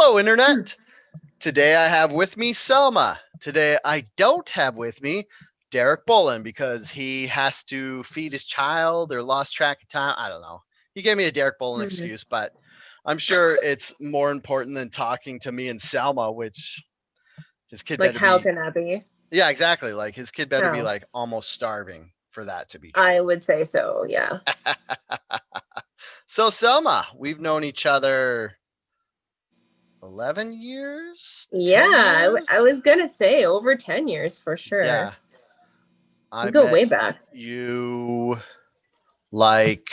Hello, Internet. Today I have with me Selma. Today I don't have with me Derek Bolin because he has to feed his child or lost track of time. I don't know. He gave me a Derek Bolin Mhm. excuse, but I'm sure it's more important than talking to me and Selma, which his kid Like, better how be. can that be? Yeah, exactly. Like his kid better be No, like almost starving for that to be I true. would say so. Yeah. So, Selma, we've known each other 11 years, Yeah. 10 I years. was going to say over 10 years for sure. Yeah, I We go met way back. you like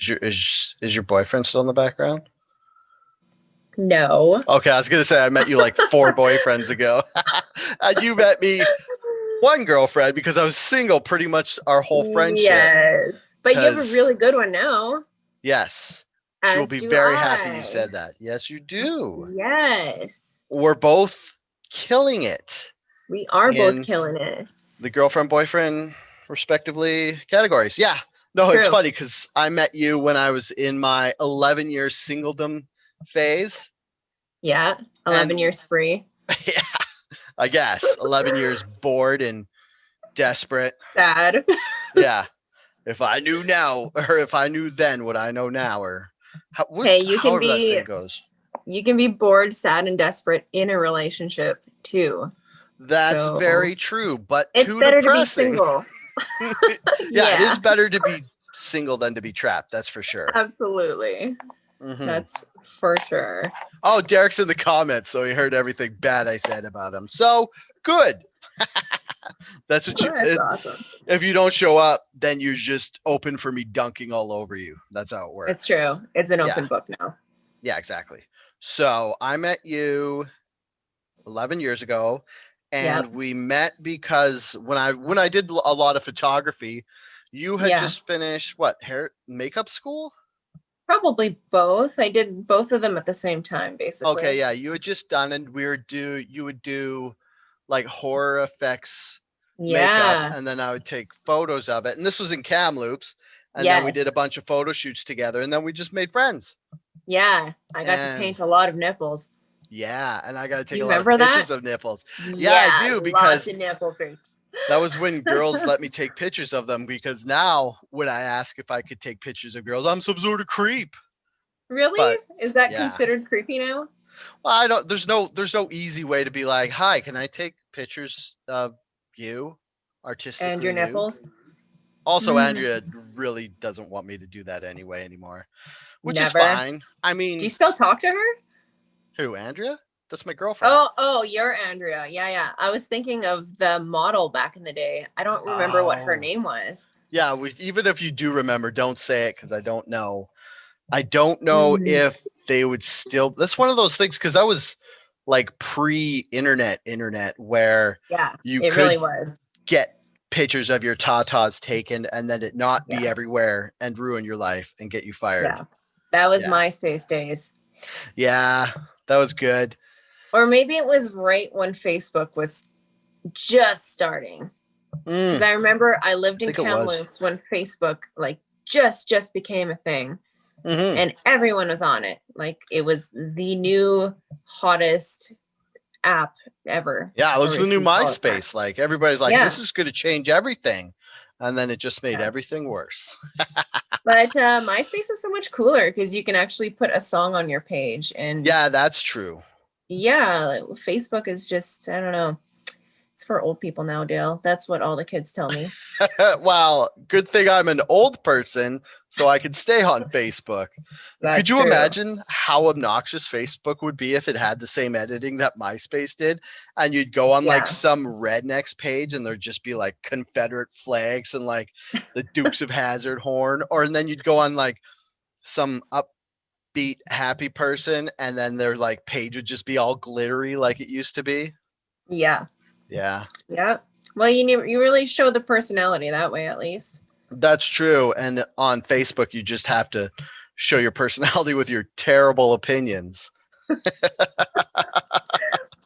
is your boyfriend still in the background? No. Okay, I was gonna say I met you like four boyfriends ago, and you met me one girlfriend because I was single pretty much our whole friendship. Yes. But you have a Because really good one now, yes, she will as be do very happy you I. said that. Yes, you do. Yes. We're both killing it We are both in killing it. the girlfriend boyfriend respectively categories. Yeah. No, it's True. funny because I met you when I was in my 11-year singledom phase. Yeah. And 11 years free. yeah, I guess 11 years bored and desperate. Sad. Yeah. If I knew now, or if I knew then what I know now, or Hey, however that saying goes. you can be bored, sad, and desperate in a relationship too. That's So very true, but it's too better to be depressing. single. Yeah, it is Yeah, better to be single than to be trapped. That's for sure. absolutely. Hmm. That's for sure. Oh, Derek's in the comments, so he heard everything bad I said about him. So good. That's what you. That's awesome. If you don't show up, then you're just open for me dunking all over you. That's how it It's works. true. It's an Yeah, open book now. yeah, exactly. So I met you 11 years ago, and Yep. we met because when I did a lot of photography, you had Yeah. just finished what hair makeup school. Probably both. I did both of them at the same time, Okay, basically. yeah, you had just done, and you would do like horror effects makeup, Yeah. and then I would take photos of it. And this was in Kamloops, and then we did a Yes. bunch of photo shoots together, and then we just made friends. Yeah. I got to And paint a lot of nipples. yeah, and I got to Do take you a lot of remember that? pictures of nipples. Yeah, I Yeah. do Lots because of nipple pics. that was when girls let me take pictures of them. Because now, when I ask if I could take pictures of girls, I'm some sort of creep. Really? But Is that yeah, considered creepy now? well, I don't. There's no easy way to be like, hi, can I take pictures of you, And your artistically nude? nipples? Also, Mm, Andrea really doesn't want me to do that anyway anymore, which is never. fine. I Do you mean, still talk to her? who, Andrea? That's my girlfriend. Oh, you're Andrea. Yeah, yeah. I was thinking of the model back in the day. I don't remember what her Oh, name was. yeah. Even if you do remember, don't say it because I don't know. I don't know Mhm. if they would still. That's one of those things because that was like internet where Yeah, you it really could was. get pictures of your tatas taken and then it not be Yeah, everywhere and ruin your life and get you fired. yeah. That was Yeah. MySpace days. Yeah, that was good. Or maybe it was right when Facebook was just starting. Because Mm, I remember I I lived in think it was. Kamloops when Facebook like just became a thing. Hmm. And everyone was on it. Like it was the new hottest app ever, Yeah, it was or the if new you call it that. MySpace. Like everybody's like, Yeah. this is going to change everything. And then it just made Yeah. everything worse. But MySpace was so much cooler because you can actually put a song on your page. And Yeah, that's true. yeah, like, Facebook is just, I don't know. It's for old people now, Dale. That's what all the kids tell me. Well, good thing I'm an old person so I can stay on Facebook. Could That's you true. imagine how obnoxious Facebook would be if it had the same editing that MySpace did? And you'd go on like Yeah. some rednecks page and there'd just be like Confederate flags and like the Dukes of Hazzard horn. Or and then you'd go on like some upbeat happy person and then their like page would just be all glittery like it used to be. Yeah. Yeah. Yeah. Well, you really show the personality that way, at least. That's true. And on Facebook, you just have to show your personality with your terrible opinions.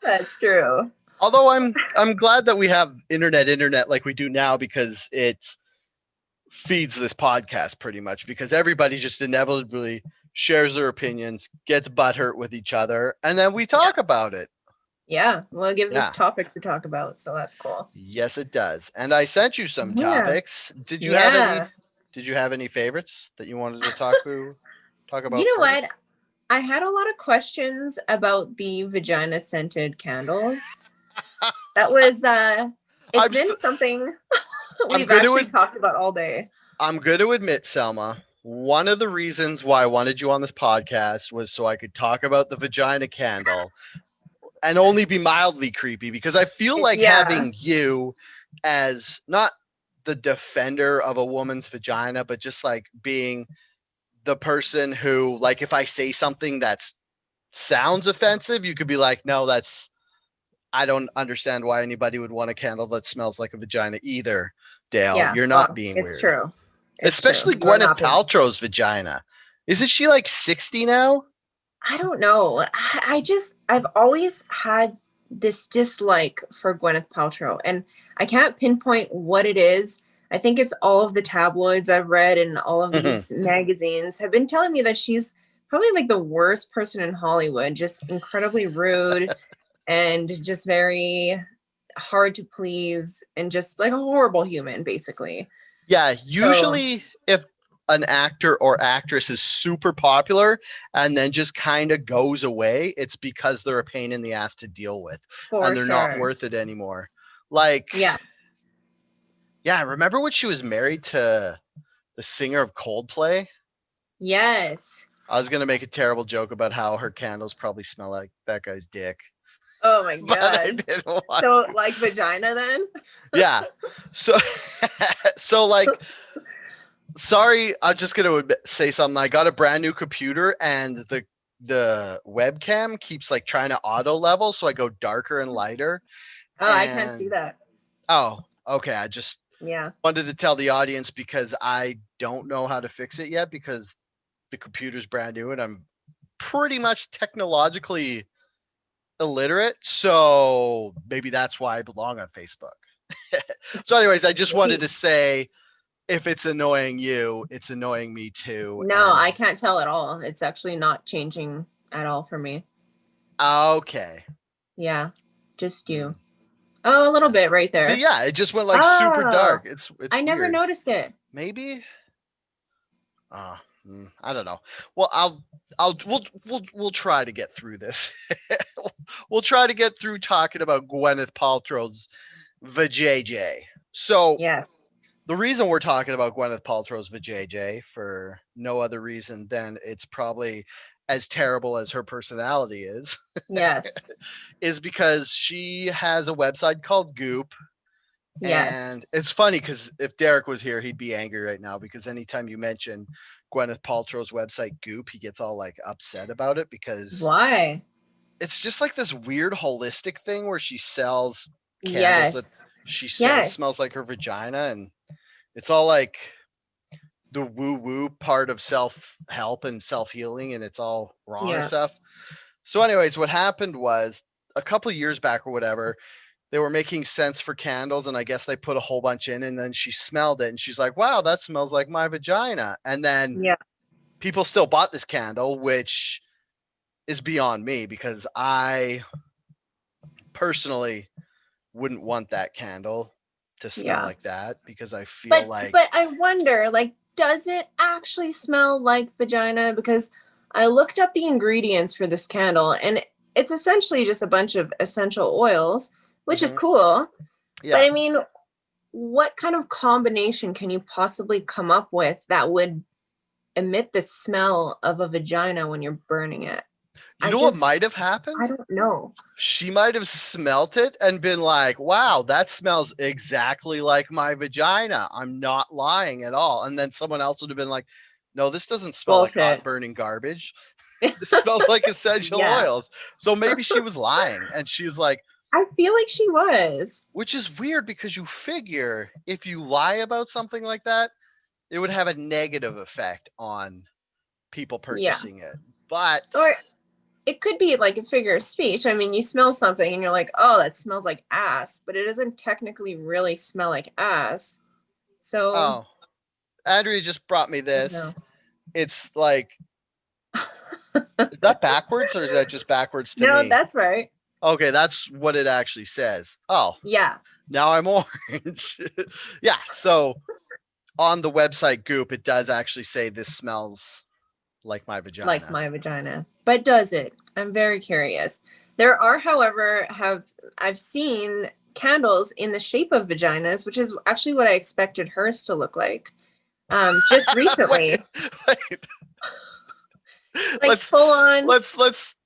That's true. Although I'm glad that we have internet like we do now because it feeds this podcast pretty much because everybody just inevitably shares their opinions, gets butthurt with each other, and then we Yeah. talk about it. Yeah. Well, it gives us Yeah. topics to talk about, so that's cool. Yes, it does. And I sent you some Yeah. topics. Did you have any? Yeah. Did you have any favorites that you wanted to talk You about know first? what? I had a lot of questions about the vagina scented candles. That was it's I'm been st- something I'm we've going to actually talked about all day. I'm going to admit, Selma, one of the reasons why I wanted you on this podcast was so I could talk about the vagina candle and only be mildly creepy, because I feel like Yeah. having you as not the defender of a woman's vagina, but just like being the person who, like, if I say something that sounds offensive, you could be like, no, I don't understand why anybody would want a candle that smells like a vagina either, Dale. Yeah. You're not Well, being it's weird. true. It's true. Especially You are Gwyneth not being. Paltrow's vagina. Isn't she like 60 now? I don't know. I've always had this dislike for Gwyneth Paltrow, and I can't pinpoint what it is. I think it's all of the tabloids I've read and all of these magazines have been telling me that she's probably like the worst person in Hollywood, just incredibly rude and just very hard to please and just like a horrible human, basically. Yeah, So, usually if an actor or actress is super popular and then just kind of goes away, it's because they're a pain in the ass to deal with for and they're not sure. worth it anymore. Like, Yeah. yeah, remember when she was married to the singer of Coldplay? Yes. I was gonna make a terrible joke about how her candles probably smell like that guy's dick, Oh my but I God. didn't want. So like vagina then? Yeah, so so like, sorry, I'm just gonna say something. I got a brand new computer, and the webcam keeps like trying to auto level, so I go darker and lighter. Oh, I can't see And that. oh, okay. I just Yeah. wanted to tell the audience because I don't know how to fix it yet because the computer's brand new and I'm pretty much technologically illiterate. So maybe that's why I belong on Facebook. So, anyways, I just wanted to say, if it's annoying you, it's annoying me too. No, And I can't tell at all. It's actually not changing at all for me. okay. Yeah. Just Hmm. you. Oh, a little bit right See, there. yeah, it just went like super Oh, dark. It's I never weird. noticed it. Maybe. I don't know. Well, we'll try to get through this. We'll try to get through talking about Gwyneth Paltrow's vajayjay. So Yeah. the reason we're talking about Gwyneth Paltrow's vajayjay for no other reason than it's probably as terrible as her personality Yes. is because she has a website called Goop. Yes. And it's funny because if Derek was here, he'd be angry right now because anytime you mention Gwyneth Paltrow's website Goop, he gets all like upset about it because Why? it's just like this weird holistic thing where she sells candles that Yes. she says Yes. smells like her vagina, and it's all like the woo woo part of self help and self healing, and it's all wrong and Yeah. stuff. So, anyways, what happened was a couple of years back or whatever, they were making sense for candles, and I guess they put a whole bunch in, and then she smelled it and she's like, wow, that smells like my vagina. And then Yeah. people still bought this candle, which is beyond me because I personally wouldn't want that candle to smell Yeah. like that because I feel But like but I wonder, like, does it actually smell like vagina? Because I looked up the ingredients for this candle, and it's essentially just a bunch of essential oils, which is Mhm. cool. But Yeah, I mean, what kind of combination can you possibly come up with that would emit the smell of a vagina when you're burning it? you know what might have happened? I don't know. She might have smelt it and been like, wow, that smells exactly like my vagina. I'm not lying at all. And then someone else would have been like, no, this doesn't smell like hot Bullshit. burning garbage. This smells like essential Yeah. oils. So maybe she was lying and she was like, I feel like she was. which is weird because you figure if you lie about something like that, it would have a negative effect on people Yeah. purchasing it. But Or it could be like a figure of speech. I mean, you smell something and you're like, oh, that smells like ass, but it doesn't technically really smell like ass. So, oh, Andrea just brought me I don't know. this. It's like Is that backwards or is that just backwards to No, me? that's right. Okay, that's what it actually says. Oh, Yeah, now I'm orange. Yeah, so on the website Goop, it does actually say this smells like my like vagina. my vagina. But does it? I'm very curious. There are, however, have I've seen candles in the shape of vaginas, which is actually what I expected hers to look like. Just wait, recently, wait. like Let's full on, let's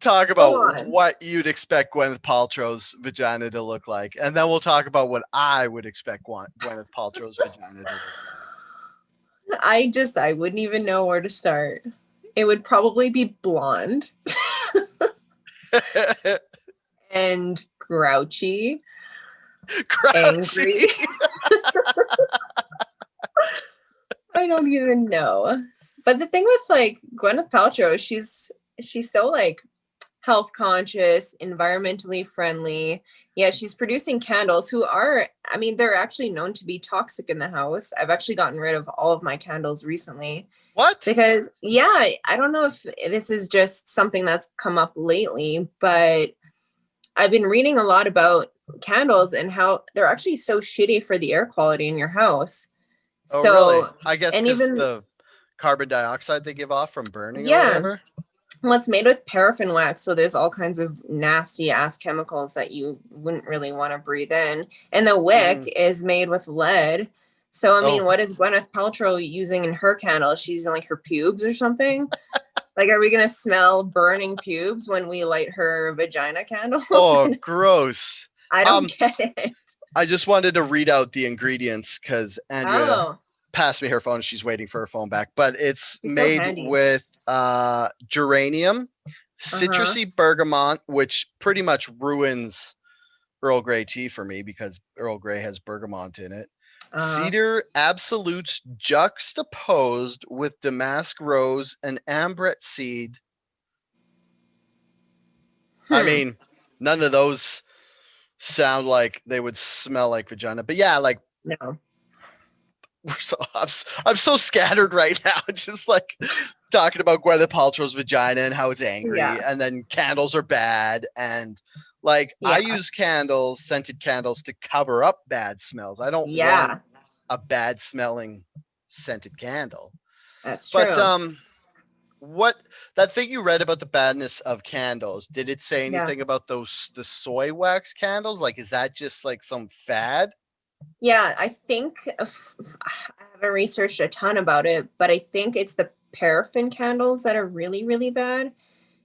talk full about on. what you'd expect Gwyneth Paltrow's vagina to look like, and then we'll talk about what I would expect Gwyneth Paltrow's vagina to look I wouldn't even know where to start. It would probably be blonde like. and grouchy, angry. Grouchy. I don't even know. But the thing with like Gwyneth Paltrow, she's so like health conscious, environmentally friendly. Yeah, she's producing candles who are, I mean, they're actually known to be toxic in the house. I've actually gotten rid of all of my candles recently What? because, yeah, I don't know if this is just something that's come up lately, but I've been reading a lot about candles and how they're actually so shitty for the air quality in your house. Oh, really? So, I guess and because even, the carbon dioxide they give off from burning or yeah, whatever. well, it's made with paraffin wax, so there's all kinds of nasty ass chemicals that you wouldn't really want to breathe in. And the Mm-hmm. wick is made with lead. So I Oh, mean, what is Gwyneth Paltrow using in her candle? She's using like her pubes or something? Like, are we gonna smell burning pubes when we light her vagina candles? oh, gross. I don't Um, get it. I just wanted to read out the ingredients because Andrea Oh, passed me her phone. She's waiting for her phone back, but it's she's so made handy. with geranium, Uh-huh. citrusy bergamot, which pretty much ruins Earl Grey tea for me because Earl Grey has bergamot in it. Uh, Cedar absolutes juxtaposed with damask rose and ambret seed. I hmm. mean, none of those sound like they would smell like vagina, but yeah, like No. I'm so scattered right now. Just like talking about Gwyneth Paltrow's vagina and how it's angry, Yeah. and then candles are bad, and like I Yeah. use candles, scented candles, to cover up bad smells. I don't want Yeah. a bad smelling scented candle. That's But true. what that thing you read about the badness of candles? Did it say Yeah. anything about the soy wax candles? Like, is that just like some fad? Yeah, I think I haven't researched a ton about it, but I think it's the paraffin candles that are really, really bad.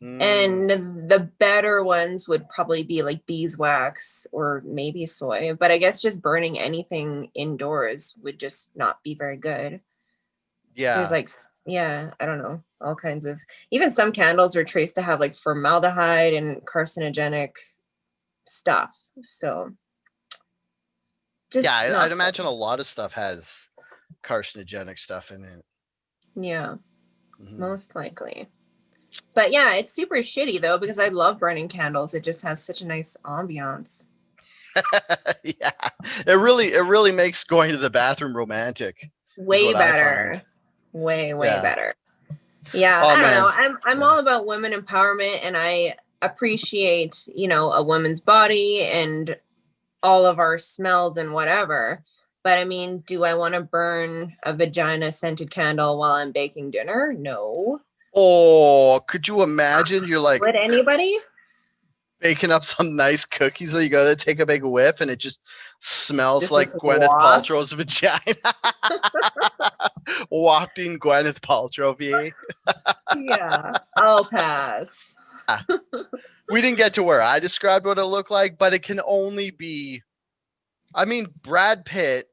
Mm, And the better ones would probably be like beeswax or maybe soy. But I guess just burning anything indoors would just not be very good. There's yeah. like, yeah, I don't know, all kinds of, even some candles are traced to have like formaldehyde and carcinogenic stuff. So Yeah, just I'd not imagine good. a lot of stuff has carcinogenic stuff in it. Yeah, Mhm. most likely. But yeah, it's super shitty though because I love burning candles. It just has such a nice ambiance. Yeah, it really makes going to the bathroom romantic, is Way what I find. better. Way Yeah. better. Yeah, Oh I don't know. man. I'm Yeah. all about women empowerment and I appreciate, a woman's body and all of our smells and whatever. But I mean, do I want to burn a vagina scented candle while I'm baking dinner? No. Oh, could you imagine? You're like Would anybody? baking up some nice cookies that you gotta take a big whiff, and it just smells Just like this Gwyneth waft? Paltrow's vagina. Wafting Gwyneth Paltrow VA. Yeah, I'll pass. We didn't get to where I described what it looked like, but it can only be. I mean, Brad Pitt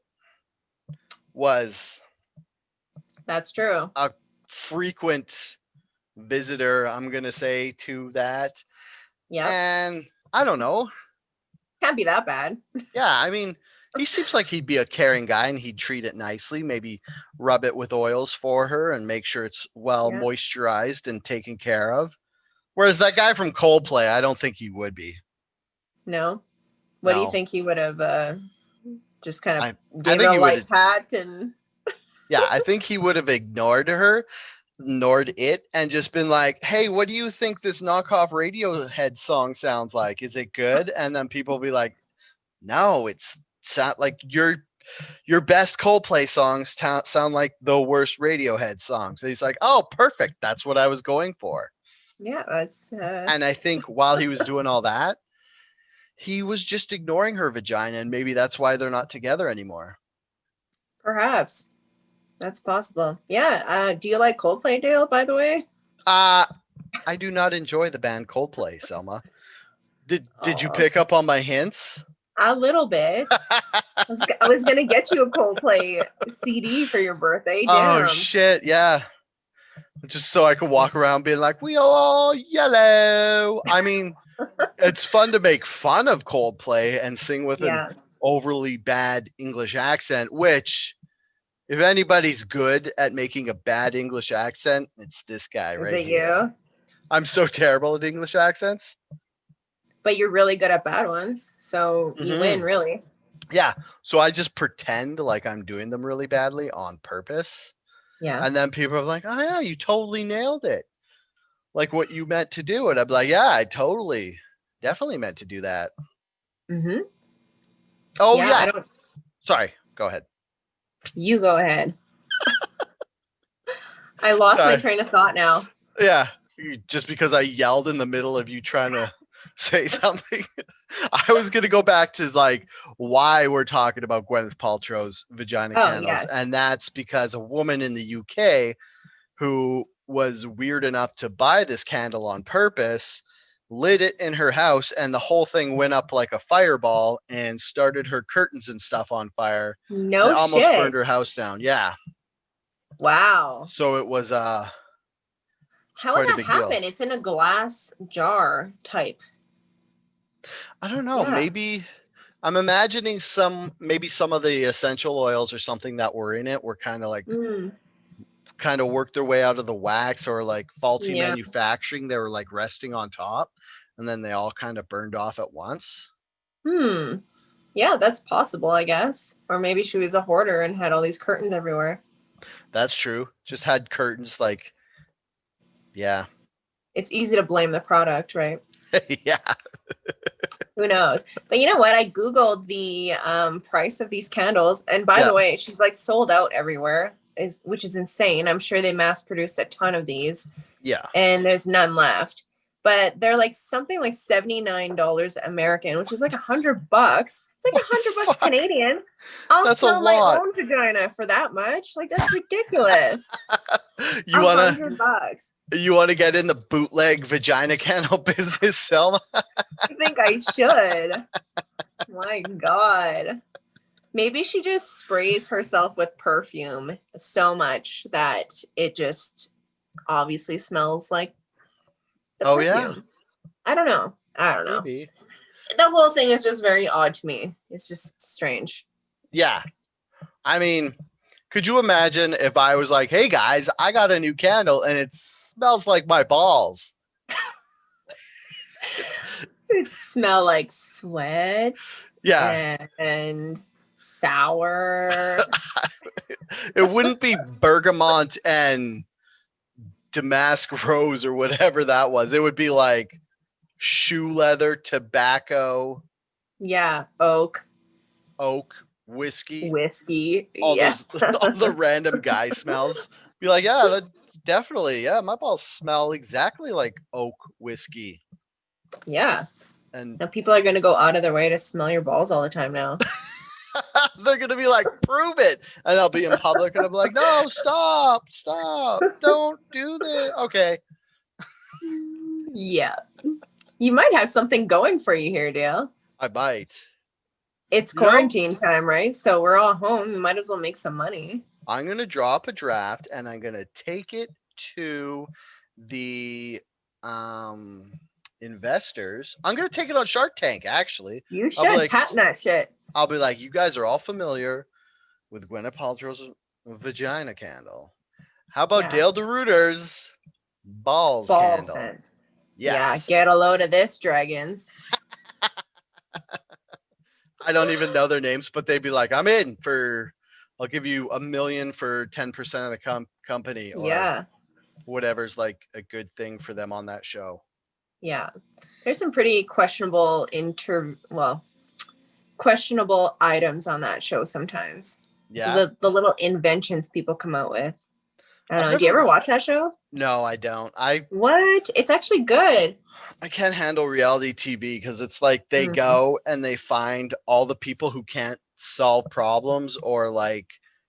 was That's true. a frequent visitor, I'm going to say, to that. Yep. And I don't know. Can't be that bad. Yeah, I mean, he seems like he'd be a caring guy and he'd treat it nicely, maybe rub it with oils for her and make sure it's well Yeah. moisturized and taken care of. Whereas that guy from Coldplay, I don't think he would be. No. What do you No. think he would have just kind I of I gave it think a he would light pat and yeah, I think he would have ignored her. ignored it and just been like, hey, what do you think this knockoff Radiohead song sounds like? Is it good? And then people will be like, no, it's sound like your best Coldplay songs sound like the worst Radiohead songs. And he's like, oh, perfect. That's what I was going for. Yeah, that's And I think while he was doing all that, he was just ignoring her vagina, and maybe that's why they're not together anymore. perhaps that's possible. Yeah. Do you like Coldplay, Dale, by the way? I do not enjoy the band Coldplay, Selma. Did you Oh, pick up on my hints? a little bit. I was gonna get you a Coldplay CD for your birthday. Oh Damn. shit, yeah. Just so I could walk around being like, we all yellow. I mean, it's fun to make fun of Coldplay and sing with an Yeah. overly bad English accent, which if anybody's good at making a bad English accent, it's this guy Is right it here. you? I'm so terrible at English accents. But you're really good at bad ones, so you win, really. Yeah. So I just pretend like I'm doing them really badly on purpose. Yeah. And then people are like, oh, yeah, you totally nailed it. Like what you meant to do. And I'm like, yeah, I definitely meant to do that. Mm-hmm. Oh, Yeah, yeah. I don't. Sorry. Go ahead. You go ahead. I lost my Sorry. train of thought now. Yeah. Just because I yelled in the middle of you trying to say something. I was going to go back to like why we're talking about Gwyneth Paltrow's vagina candles. Yes. And that's because a woman in the UK who was weird enough to buy this candle on purpose lit it in her house, and the whole thing went up like a fireball and started her curtains and stuff on fire. No and almost shit. burned her house down. Yeah. Wow. So it was How quite would a that big happen? deal. It's in a glass jar type. I don't know. Yeah. Maybe I'm imagining maybe some of the essential oils or something that were in it were kind of like worked their way out of the wax, or like faulty Yeah. manufacturing. They were like resting on top, and then they all kind of burned off at once. Yeah, that's possible, I guess. Or maybe she was a hoarder and had all these curtains everywhere. That's true. Just had curtains like, yeah. It's easy to blame the product, right? Yeah. Who knows? But you know what? I Googled the price of these candles. And by the way, she's like sold out everywhere, which is insane. I'm sure they mass produced a ton of these. Yeah. And there's none left. But they're like something like $79 American, which is like $100. It's like $100 Canadian. I'll That's sell a lot. my own vagina for that much. Like, that's ridiculous. You wanna $100. you wanna get in the bootleg vagina candle business, Selma? I think I should. My God. Maybe she just sprays herself with perfume so much that it just obviously smells like the perfume. Yeah. I don't know. Maybe. The whole thing is just very odd to me. It's just strange. Yeah. I mean, could you imagine if I was like, hey guys, I got a new candle and it smells like my balls? It smell like sweat. Yeah. And sour. It wouldn't be bergamot and damask rose or whatever that was. It would be like shoe leather, tobacco. Yeah. Oak, whiskey. all the random guy smells. Be like, yeah, that's definitely, yeah, my balls smell exactly like oak whiskey. Yeah. And now people are going to go out of their way to smell your balls all the time now. they're going to be like, prove it. And I'll be in public and I'll be like, no, stop, don't do this. Okay. Yeah. You might have something going for you here, Dale. I might. It's quarantine time, right? So we're all home. You might as well make some money. I'm going to draw up a draft and I'm going to take it to the investors. I'm going to take it on Shark Tank, actually. You should patent that shit. I'll be like, you guys are all familiar with Gweneth Paltrow's vagina candle. How about Dale DeRuyter's balls candle? Scent. Yes. Yeah, get a load of this, dragons. I don't even know their names, but they'd be like, I'm in for, I'll give you $1 million for 10% of the company. Or yeah. whatever's like a good thing for them on that show. Yeah. There's some pretty questionable items on that show sometimes. Yeah. The little inventions people come out with. I don't I've know. Do you ever never watch that show? No, I don't. What? It's actually good. I can't handle reality TV because it's like they Mm, go and they find all the people who can't solve problems or like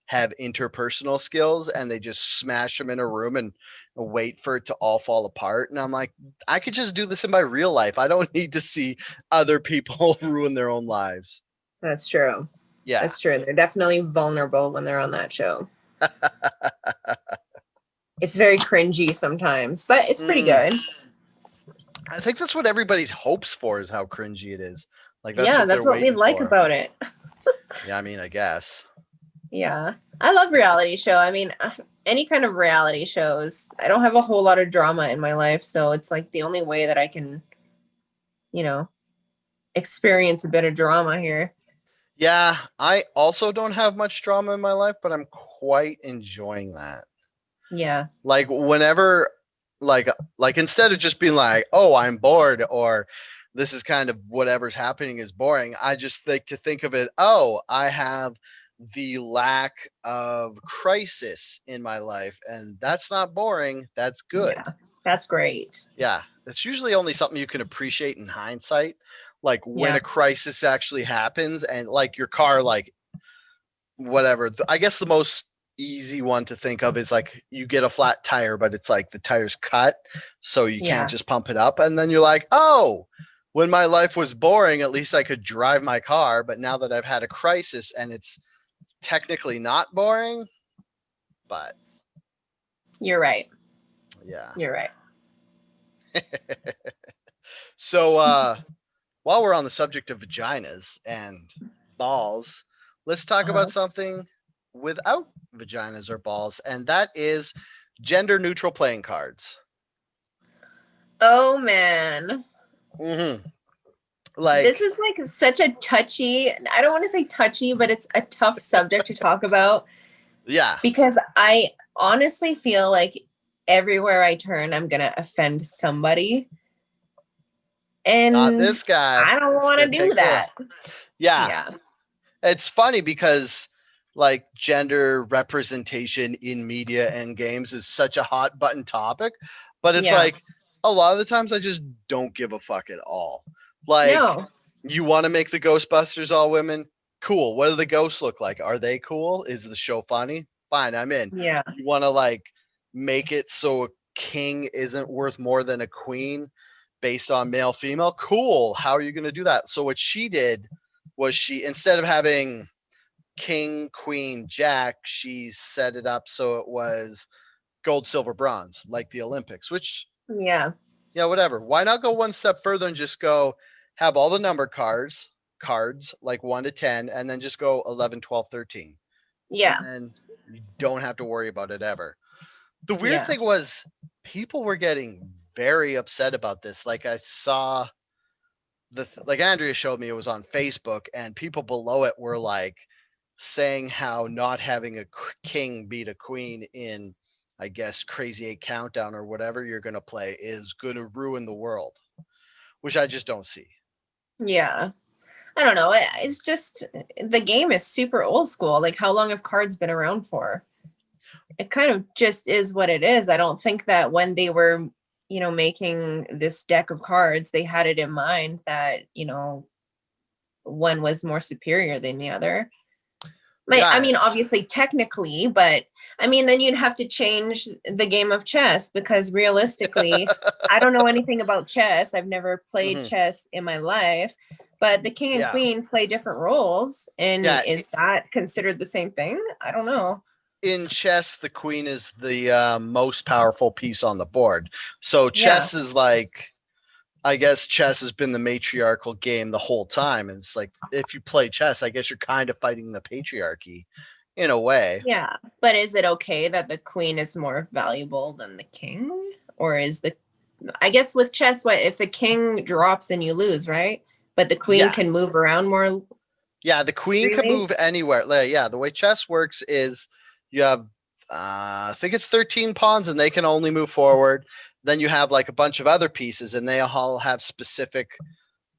have interpersonal skills and they just smash them in a room and wait for it to all fall apart. And I'm like, I could just do this in my real life. I don't need to see other people ruin their own lives. that's true. Yeah. That's true. They're definitely vulnerable when they're on that show. It's very cringy sometimes, but it's pretty Mm, good. I think that's what everybody's hopes for is how cringy it is. Like that's Yeah, what they're that's what we waiting like for. about it. Yeah, I mean, I guess. Yeah. I love reality show. I mean, any kind of reality shows. I don't have a whole lot of drama in my life, so it's like the only way that I can, you know, experience a bit of drama here. Yeah, I also don't have much drama in my life, but I'm quite enjoying that. Yeah. Like whenever like instead of just being like, "Oh, I'm bored," or this is kind of whatever's happening is boring, I just like to think of it, "Oh, I have the lack of crisis in my life and that's not boring, that's good." Yeah. That's great. Yeah, it's usually only something you can appreciate in hindsight, like when Yeah. a crisis actually happens and like your car like whatever. I guess the most easy one to think of is like you get a flat tire, but it's like the tire's cut, so you can't Yeah. just pump it up. And then you're like, oh, when my life was boring, at least I could drive my car. But now that I've had a crisis and it's technically not boring, but You're right. yeah. You're right. So while we're on the subject of vaginas and balls, let's talk about Uh-huh. something without vaginas or balls, and that is gender neutral playing cards. Oh man. Hmm. This Like, is like such a touchy, I don't want to say touchy, but it's a tough subject to talk about yeah, because I honestly feel like everywhere I turn, I'm going to offend somebody. not And this guy. I don't It's want gonna to do take her. that. Yeah, Yeah. it's funny because like gender representation in media and games is such a hot button topic, but it's Yeah. like a lot of the times I just don't give a fuck at all. Like, No. you want to make the Ghostbusters all women? Cool. What do the ghosts look like? Are they cool? Is the show funny? Fine, I'm in. Yeah. You want to like make it so a king isn't worth more than a queen based on male female? Cool. How are you going to do that? So what she did was she instead of having king, queen, jack, she set it up so it was gold, silver, bronze, like the Olympics, which, Yeah. yeah, whatever. Why not go one step further and just go have all the numbered cards like 1 to 10 and then just go 11, 12, 13. And Yeah. then you don't have to worry about it ever. The weird Yeah. thing was people were getting very upset about this. Like I saw like Andrea showed me it was on Facebook and people below it were like saying how not having a king beat a queen in I guess Crazy 8 Countdown or whatever you're going to play is going to ruin the world, which I just don't see. Yeah. I don't know. It's just the game is super old school. Like, how long have cards been around for? It kind of just is what it is. I don't think that when they were, making this deck of cards, they had it in mind that, one was more superior than the other. I Yeah. mean, obviously, technically, but I mean, then you'd have to change the game of chess because realistically, I don't know anything about chess. I've never played Mhm. chess in my life, but the king and Yeah. queen play different roles. And Yeah. is that considered the same thing? I don't know. In chess, the queen is the most powerful piece on the board. So Yeah. chess is like, I guess chess has been the matriarchal game the whole time. And it's like, if you play chess, I guess you're kind of fighting the patriarchy in a way. Yeah. But is it okay that the queen is more valuable than the king? Or I guess with chess, what if the king drops and you lose, right? But the queen Yeah. can move around more Yeah. The queen can freely? move anywhere. Yeah. The way chess works is you have I think it's 13 pawns and they can only move forward. Then you have like a bunch of other pieces and they all have specific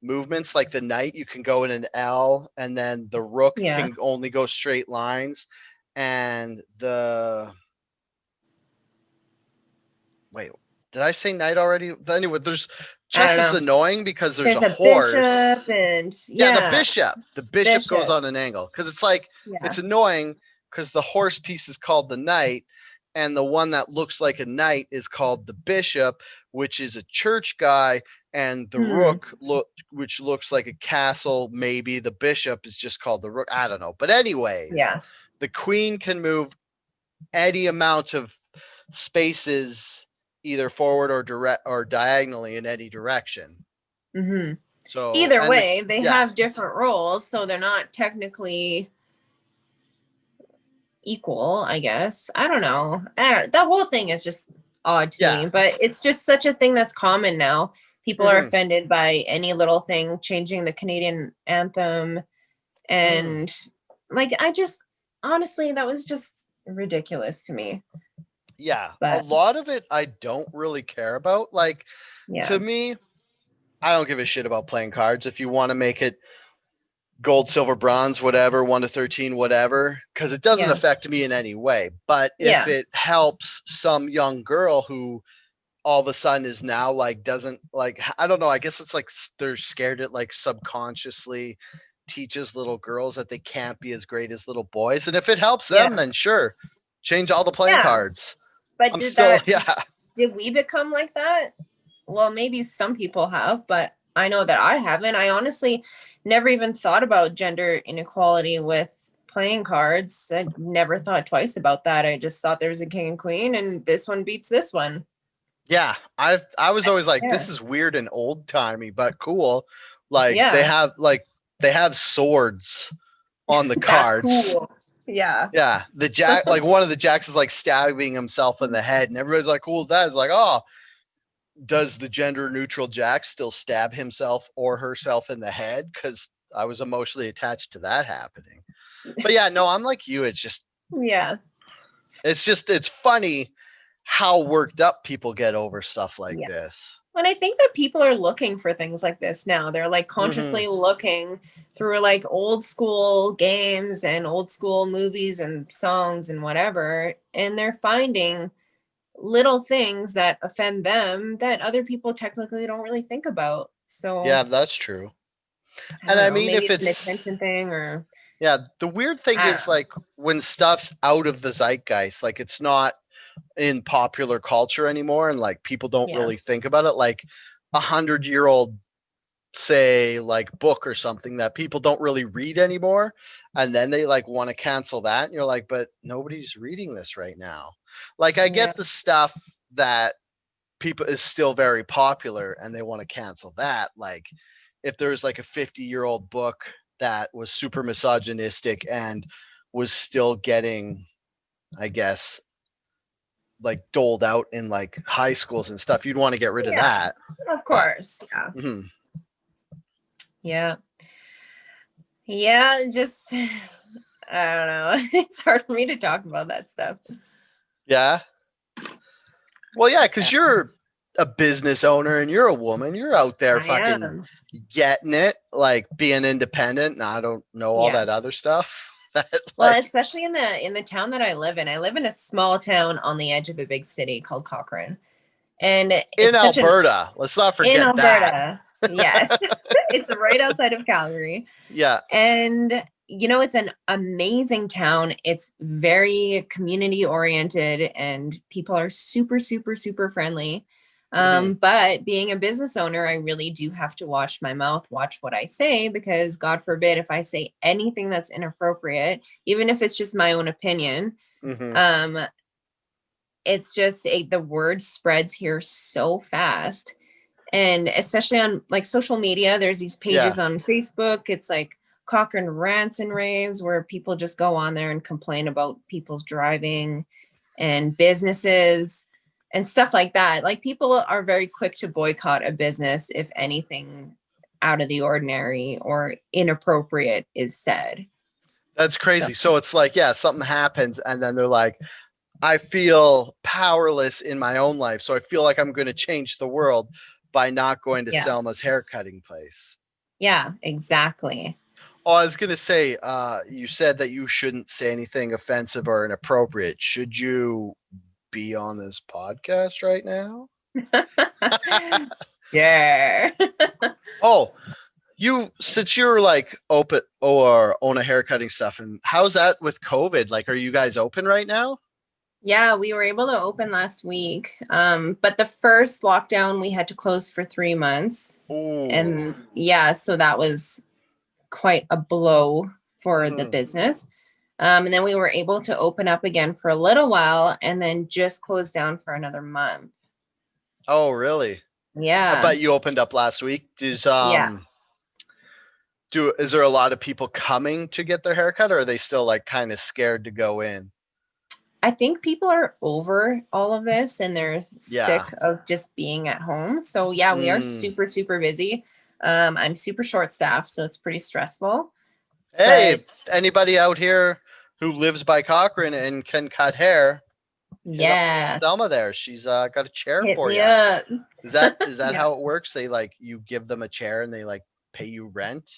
movements. Like the knight, you can go in an L, and then the rook Yeah. can only go straight lines. And the wait, did I say knight already? Anyway, there's I chess don't is know. annoying because there's a There's a bishop horse. and Yeah, the yeah, bishop. The bishop goes bishop. on an angle because it's like Yeah. it's annoying because the horse piece is called the knight, and the one that looks like a knight is called the bishop, which is a church guy, and the Hmm. rook which looks like a castle. Maybe the bishop is just called the rook. I don't know, but anyways, Yeah. the queen can move any amount of spaces either forward or direct or diagonally in any direction. Hmm. So Either and the way, they yeah. have different roles, so they're not technically equal, I guess. I don't know. That whole thing is just odd to Yeah. me, but it's just such a thing that's common now. People are Mm-hmm. offended by any little thing, changing the Canadian anthem. Mm. And like, I just, honestly, that was just ridiculous to me. Yeah. A But lot of it I don't really care about. Like yeah, to me, I don't give a shit about playing cards. If you want to make it gold, silver, bronze, whatever, 1 to 13, whatever, because it doesn't yeah, affect me in any way. But if yeah, it helps some young girl who all of a sudden is now like doesn't like, I don't know, I guess it's like they're scared it like subconsciously teaches little girls that they can't be as great as little boys. And if it helps them, yeah, then sure, change all the playing yeah. cards. But I'm still, yeah. did we become like that? Well, maybe some people have, but I know that I haven't. I honestly never even thought about gender inequality with playing cards. I never thought twice about that. I just thought there was a king and queen and this one beats this one. Yeah, I was always like, Yeah. this is weird and old timey, but cool. Like Yeah. they have swords on the That's cards. cool. Yeah. Yeah, the jack, like one of the jacks is like stabbing himself in the head, and everybody's like, "Cool as that?" It's like, oh, does the gender neutral jack still stab himself or herself in the head? Because I was emotionally attached to that happening. But yeah, no, I'm like you. Yeah. It's funny how worked up people get over stuff like Yeah. this. And I think that people are looking for things like this now. They're like Mm-hmm. consciously looking through like old school games and old school movies and songs and whatever. And they're finding little things that offend them that other people technically don't really think about. So Yeah, that's true. I And don't I know. mean, Maybe if it's an it's attention thing or yeah, the weird thing I is don't know. like when stuff's out of the zeitgeist, like it's not in popular culture anymore, and like people don't Yeah. really think about it. Like 100-year-old, say, like book or something that people don't really read anymore, and then they like want to cancel that, and you're like, but nobody's reading this right now. Like I Yeah. get the stuff that people is still very popular and they want to cancel that. Like if there's like a 50-year-old book that was super misogynistic and was still getting, I guess, like doled out in like high schools and stuff, you'd want to get rid of Yeah. that. Of But course. Yeah. mhm. Yeah. Yeah. Just I don't know. It's hard for me to talk about that stuff. Yeah, well, yeah, because Yeah, you're a business owner and you're a woman, you're out there I fucking am. getting it, like being independent, and I don't know all Yeah. that other stuff. That Well, like especially in the town that I live in. I live in a small town on the edge of a big city called Cochrane. And in it's such an Alberta, let's not in forget that. Alberta. Yes. It's right outside of Calgary. Yeah. And it's an amazing town. It's very community oriented and people are super, super, super friendly. Hmm. But being a business owner, I really do have to watch my mouth, watch what I say, because God forbid if I say anything that's inappropriate, even if it's just my own opinion, Hmm. um, it's just the word spreads here so fast. And especially on like social media, there's these Yeah. pages on Facebook. It's like Cochrane rants and raves where people just go on there and complain about people's driving and businesses and stuff like that. Like people are very quick to boycott a business if anything out of the ordinary or inappropriate is said. That's So crazy. So it's like, yeah, something happens, and then they're like, I feel powerless in my own life. So I feel like I'm going to change the world by not going to Yeah. Selma's haircutting place. Yeah, exactly. Oh, I was going to say, you said that you shouldn't say anything offensive or inappropriate. Should you be on this podcast right now? Yeah. Oh, since you're like open or own a haircutting stuff, and how's that with COVID? Like, are you guys open right now? Yeah, we were able to open last week. But the first lockdown we had to close for 3 months. Ooh. And yeah, so that was quite a blow for the Mm. business. And then we were able to open up again for a little while and then just close down for another month. Oh, really? Yeah. But you opened up last week. Yeah. Is there a lot of people coming to get their haircut, or are they still like kind of scared to go in? I think people are over all of this and they're Yeah. sick of just being at home. So yeah, we are Mm. super, super busy. I'm super short staffed, so it's pretty stressful. Hey, if But anybody out here who lives by Cochrane and can cut hair, hit up yeah, Selma there. She's got a chair hit for me you. up. Is that Yeah. how it works? They like you give them a chair and they like pay you rent?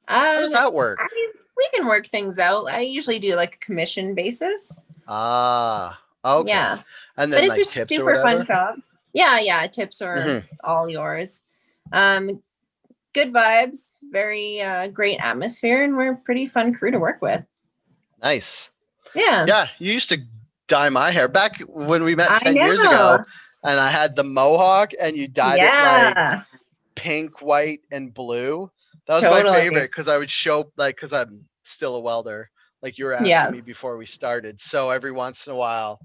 How does Um, that work? I mean, we can work things out. I usually do like a commission basis. Ah, okay. Yeah. And But then it's a like tips or super fun whatever? job. Yeah, yeah. Tips are Hmm. all yours. Um, Good vibes, very great atmosphere, and we're a pretty fun crew to work with. Nice. Yeah. Yeah, you used to dye my hair back when we met I 10 years ago, know. and I had the mohawk and you dyed it like Yeah, pink, white, and blue. That was my favorite totally. because I would show, like, because I'm still a welder, like you were asking Yeah. me before we started. So every once in a while,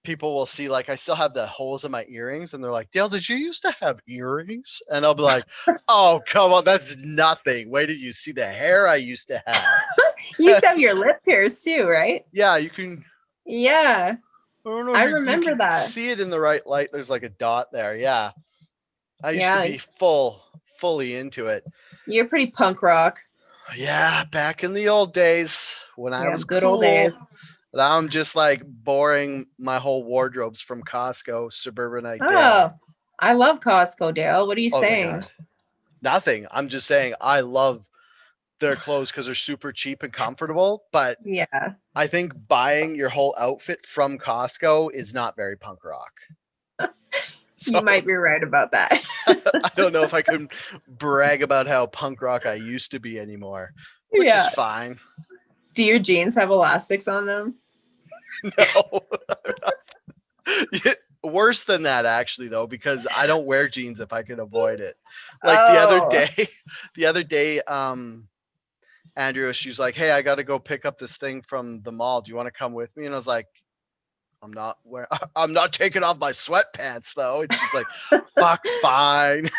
people will see, like, I still have the holes in my earrings, and they're like, Dale, did you used to have earrings? And I'll be like, oh, come on, that's nothing. Wait till you see the hair I used to You used have. to have your lip pierced too, right? Yeah, you can. Yeah, I don't know if I you remember can that. see it in the right light. There's like a dot there. Yeah. I used to Yeah, be fully into it. you're pretty punk rock. Yeah, back in the old days when I Yeah, was good old days. cool. Now I'm just like boring my whole wardrobes from Costco, suburbanite Dale. Oh, I love Costco, Dale. What are you Oh my saying? god. Nothing. I'm just saying I love their clothes because they're super cheap and comfortable. But Yeah, I think buying your whole outfit from Costco is not very punk rock. you So might be right about that. I don't know if I can brag about how punk rock I used to be anymore, which is Yeah. fine. Do your jeans have elastics on them? No. Worse than that, actually, though, because I don't wear jeans if I can avoid it. Like the other Oh, day, the other day, Andrea, she's like, "Hey, I got to go pick up this thing from the mall. Do you want to come with me?" And I was like, I'm not taking off my sweatpants though. And she's like, "Fuck, fine."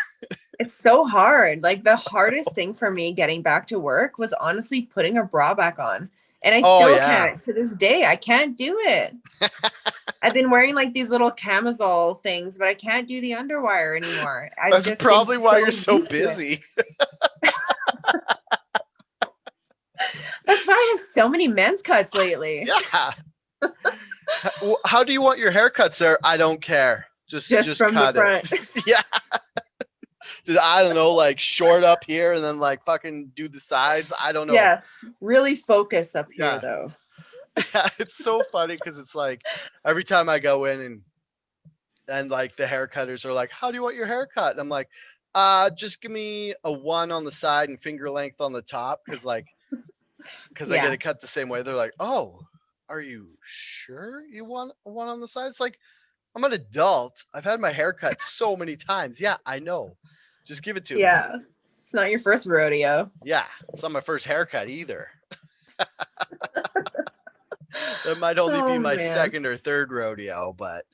it's so hard. Like the hardest thing for me getting back to work was honestly putting a bra back on. And I Oh still yeah, can't to this day. I can't do it. I've been wearing like these little camisole things, but I can't do the underwire anymore. I've that's just been probably why you're so so used to it. busy. That's why I have so many men's cuts lately. Yeah. How do you want your haircut, sir? I don't care. Just Just from the cut it. front. Yeah. I don't know, like short up here and then like fucking do the sides. I don't know. Yeah. Really focus up here Yeah. though. Yeah. It's so funny because it's like every time I go in and like the haircutters are like, how do you want your haircut? And I'm like, just give me a one on the side and finger length on the top because I get Yeah. it cut the same way. They're like, oh, are you sure you want one on the side? It's like, I'm an adult. I've had my hair cut so many times. Yeah, I know. Just give it to me. Yeah. It's not your first rodeo. Yeah, it's not my first haircut either. That might only be Oh my man. second or third rodeo, but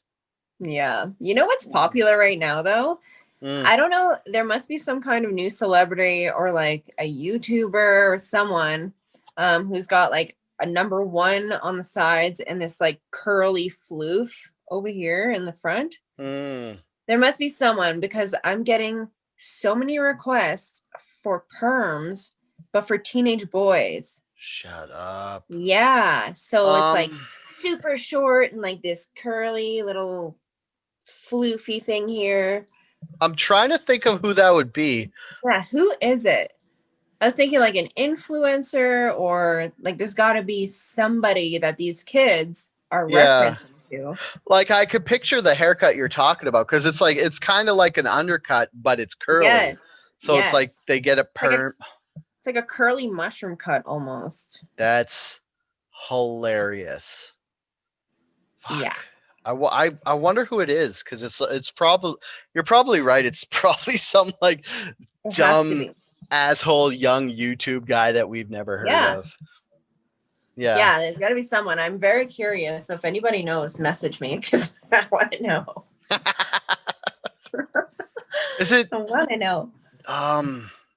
Yeah. You know what's popular right now though? mm, I don't know. There must be some kind of new celebrity or like a YouTuber or someone who's got like a number one on the sides and this like curly floof over here in the front. mm, There must be someone because I'm getting so many requests for perms, but for teenage boys. Shut up. Yeah. So it's like Um, super short and like this curly little floofy thing here. I'm trying to think of who that would be. Yeah. Who is it? I was thinking like an influencer, or like there's got to be somebody that these kids are Yeah. referencing to. Like I could picture the haircut you're talking about because it's like it's kind of like an undercut, but it's curly. Yes. So it's like Yes. they get a Like a perm. it's like a curly mushroom cut almost. That's hilarious. Yeah. Fuck. I wonder who it is because it's probably you're probably right. It's probably some like It has to dumb be. asshole young YouTube guy that we've never heard Yeah. of. Yeah. Yeah, there's got to be someone. I'm very curious. So if anybody knows, message me because I want to know. Is it I want to know.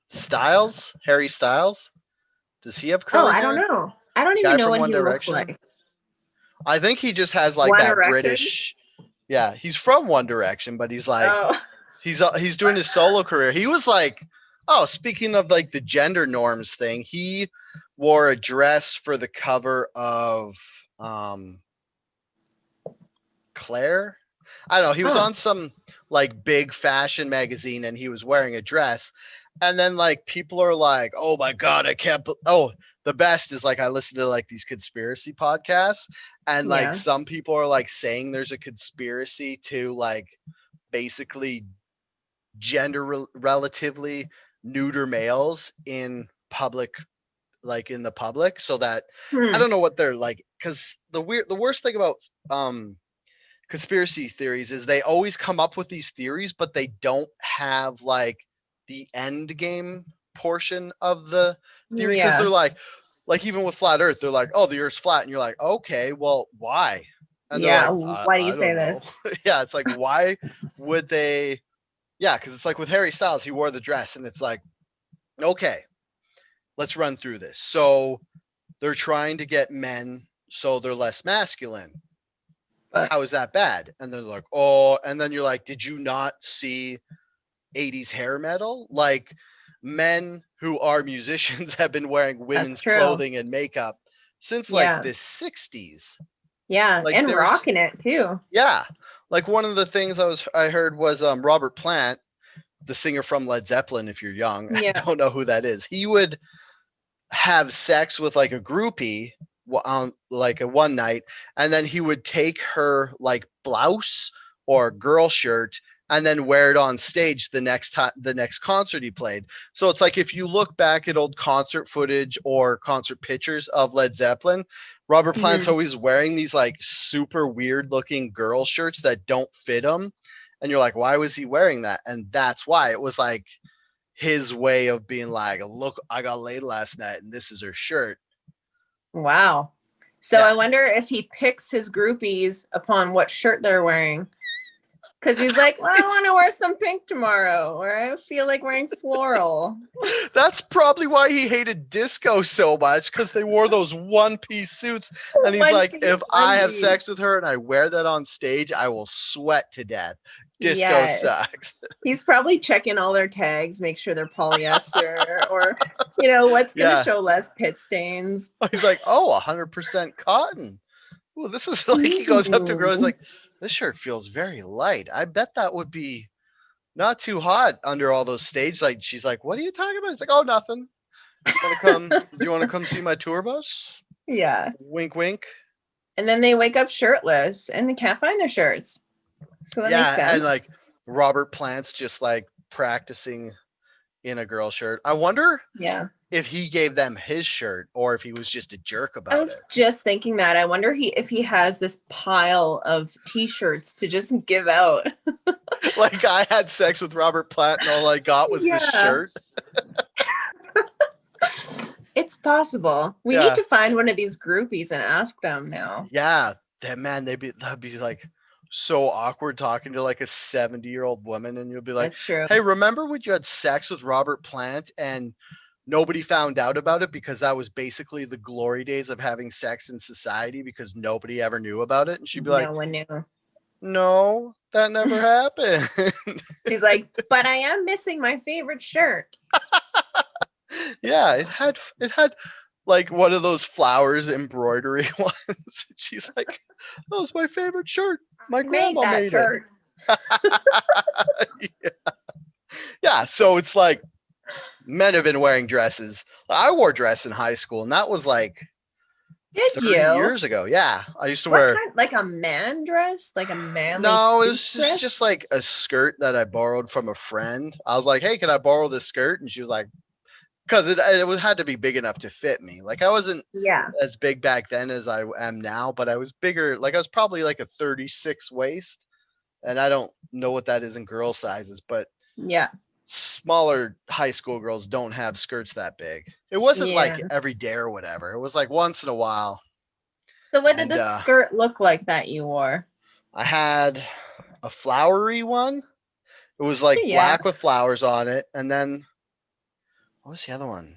Styles? Harry Styles? Does he have Oh, curly I don't hair? know. I don't even Guy know from what One he looks Direction? like. I think he just has like One that Erection? British. Yeah, he's from One Direction, but he's like Oh, he's doing his solo career. He was like, oh, speaking of like the gender norms thing, he wore a dress for the cover of Claire. I don't know. He was huh. on some like big fashion magazine and he was wearing a dress. And then like people are like, "Oh my god, I can't oh, the best is like I listen to like these conspiracy podcasts and like Yeah. some people are like saying there's a conspiracy to like basically relatively neuter males in public, like in the public, so that I Hmm. don't know what they're like because the worst thing about conspiracy theories is they always come up with these theories, but they don't have like the end game portion of the theory because they're Yeah. like even with flat Earth, they're like, oh, the Earth's flat, and you're like, okay, well, why? And they're Yeah. like, Why do you I say don't know. this? Yeah, it's like why would they? Yeah, because it's like with Harry Styles, he wore the dress, and it's like, okay, let's run through this. So they're trying to get men so they're less masculine. But How is that bad? And they're like, oh, and then you're like, did you not see 80s hair metal? Like men who are musicians have been wearing that's women's true. clothing and makeup since like Yeah. the 60s. Yeah. Like And there's rocking it too. yeah. Like one of the things I heard was Robert Plant, the singer from Led Zeppelin, if you're young, Yeah. don't know who that is. He would have sex with like a groupie on like a one night, and then he would take her like blouse or girl shirt and then wear it on stage the next concert he played. So it's like if you look back at old concert footage or concert pictures of Led Zeppelin, Robert Plant's Hmm. always wearing these like super weird looking girl shirts that don't fit him, and you're like, why was he wearing that? And that's why it was like his way of being like, look, I got laid last night and this is her shirt. Wow. So Yeah. I wonder if he picks his groupies upon what shirt they're wearing. Because he's like, well, I want to wear some pink tomorrow, or I feel like wearing floral. That's probably why he hated disco so much because they wore those one piece suits. And he's One like, piece if I have onesies. sex with her and I wear that on stage, I will sweat to death. Disco Yes. sucks. He's probably checking all their tags, make sure they're polyester, or, what's going to Yeah. show less pit stains. He's like, oh, 100% cotton. Ooh, this is like, he goes up to a girl. He's Ooh. like, this shirt feels very light. I bet that would be not too hot under all those stage. Like, she's like, what are you talking about? He's like, oh, nothing. Do you want to come see my tour bus? Yeah. Wink, wink. And then they wake up shirtless and they can't find their shirts. So that makes Yeah, and sense. like Robert Plant's just like practicing in a girl shirt. I wonder Yeah. if he gave them his shirt or if he was just a jerk I about was it. just thinking that. I wonder if he has this pile of t-shirts to just give out. Like I had sex with Robert Plant and all I got was this Yeah. shirt. It's possible. We need Yeah. to find one of these groupies and ask them now. Yeah. That man, that'd be like so awkward talking to like a 70-year-old woman and you'll be like, That's true. hey, remember when you had sex with Robert Plant and nobody found out about it because that was basically the glory days of having sex in society because nobody ever knew about it? And she'd be like, No one knew. no, that never happened. She's like, but I am missing my favorite shirt. Yeah, it had like one of those flowers embroidery ones. She's like, that was my favorite shirt. My Made grandma that made shirt. it. Yeah. So it's like men have been wearing dresses. I wore dress in high school, and that was like Did 30 you? years ago. Yeah. I used to What wear. kind? Like a man dress? Like a manly No, it suit was dress? just like a skirt that I borrowed from a friend. I was like, hey, can I borrow this skirt? And she was like, because had to be big enough to fit me. Like I wasn't Yeah. as big back then as I am now, but I was bigger. Like I was probably like a 36 waist, and I don't know what that is in girl sizes, but Yeah. smaller high school girls don't have skirts that big. It wasn't Yeah. like every day or whatever. It was like once in a while. So what did And the skirt look like that you wore? I had a flowery one. It was like Yeah. black with flowers on it, and then what was the other one?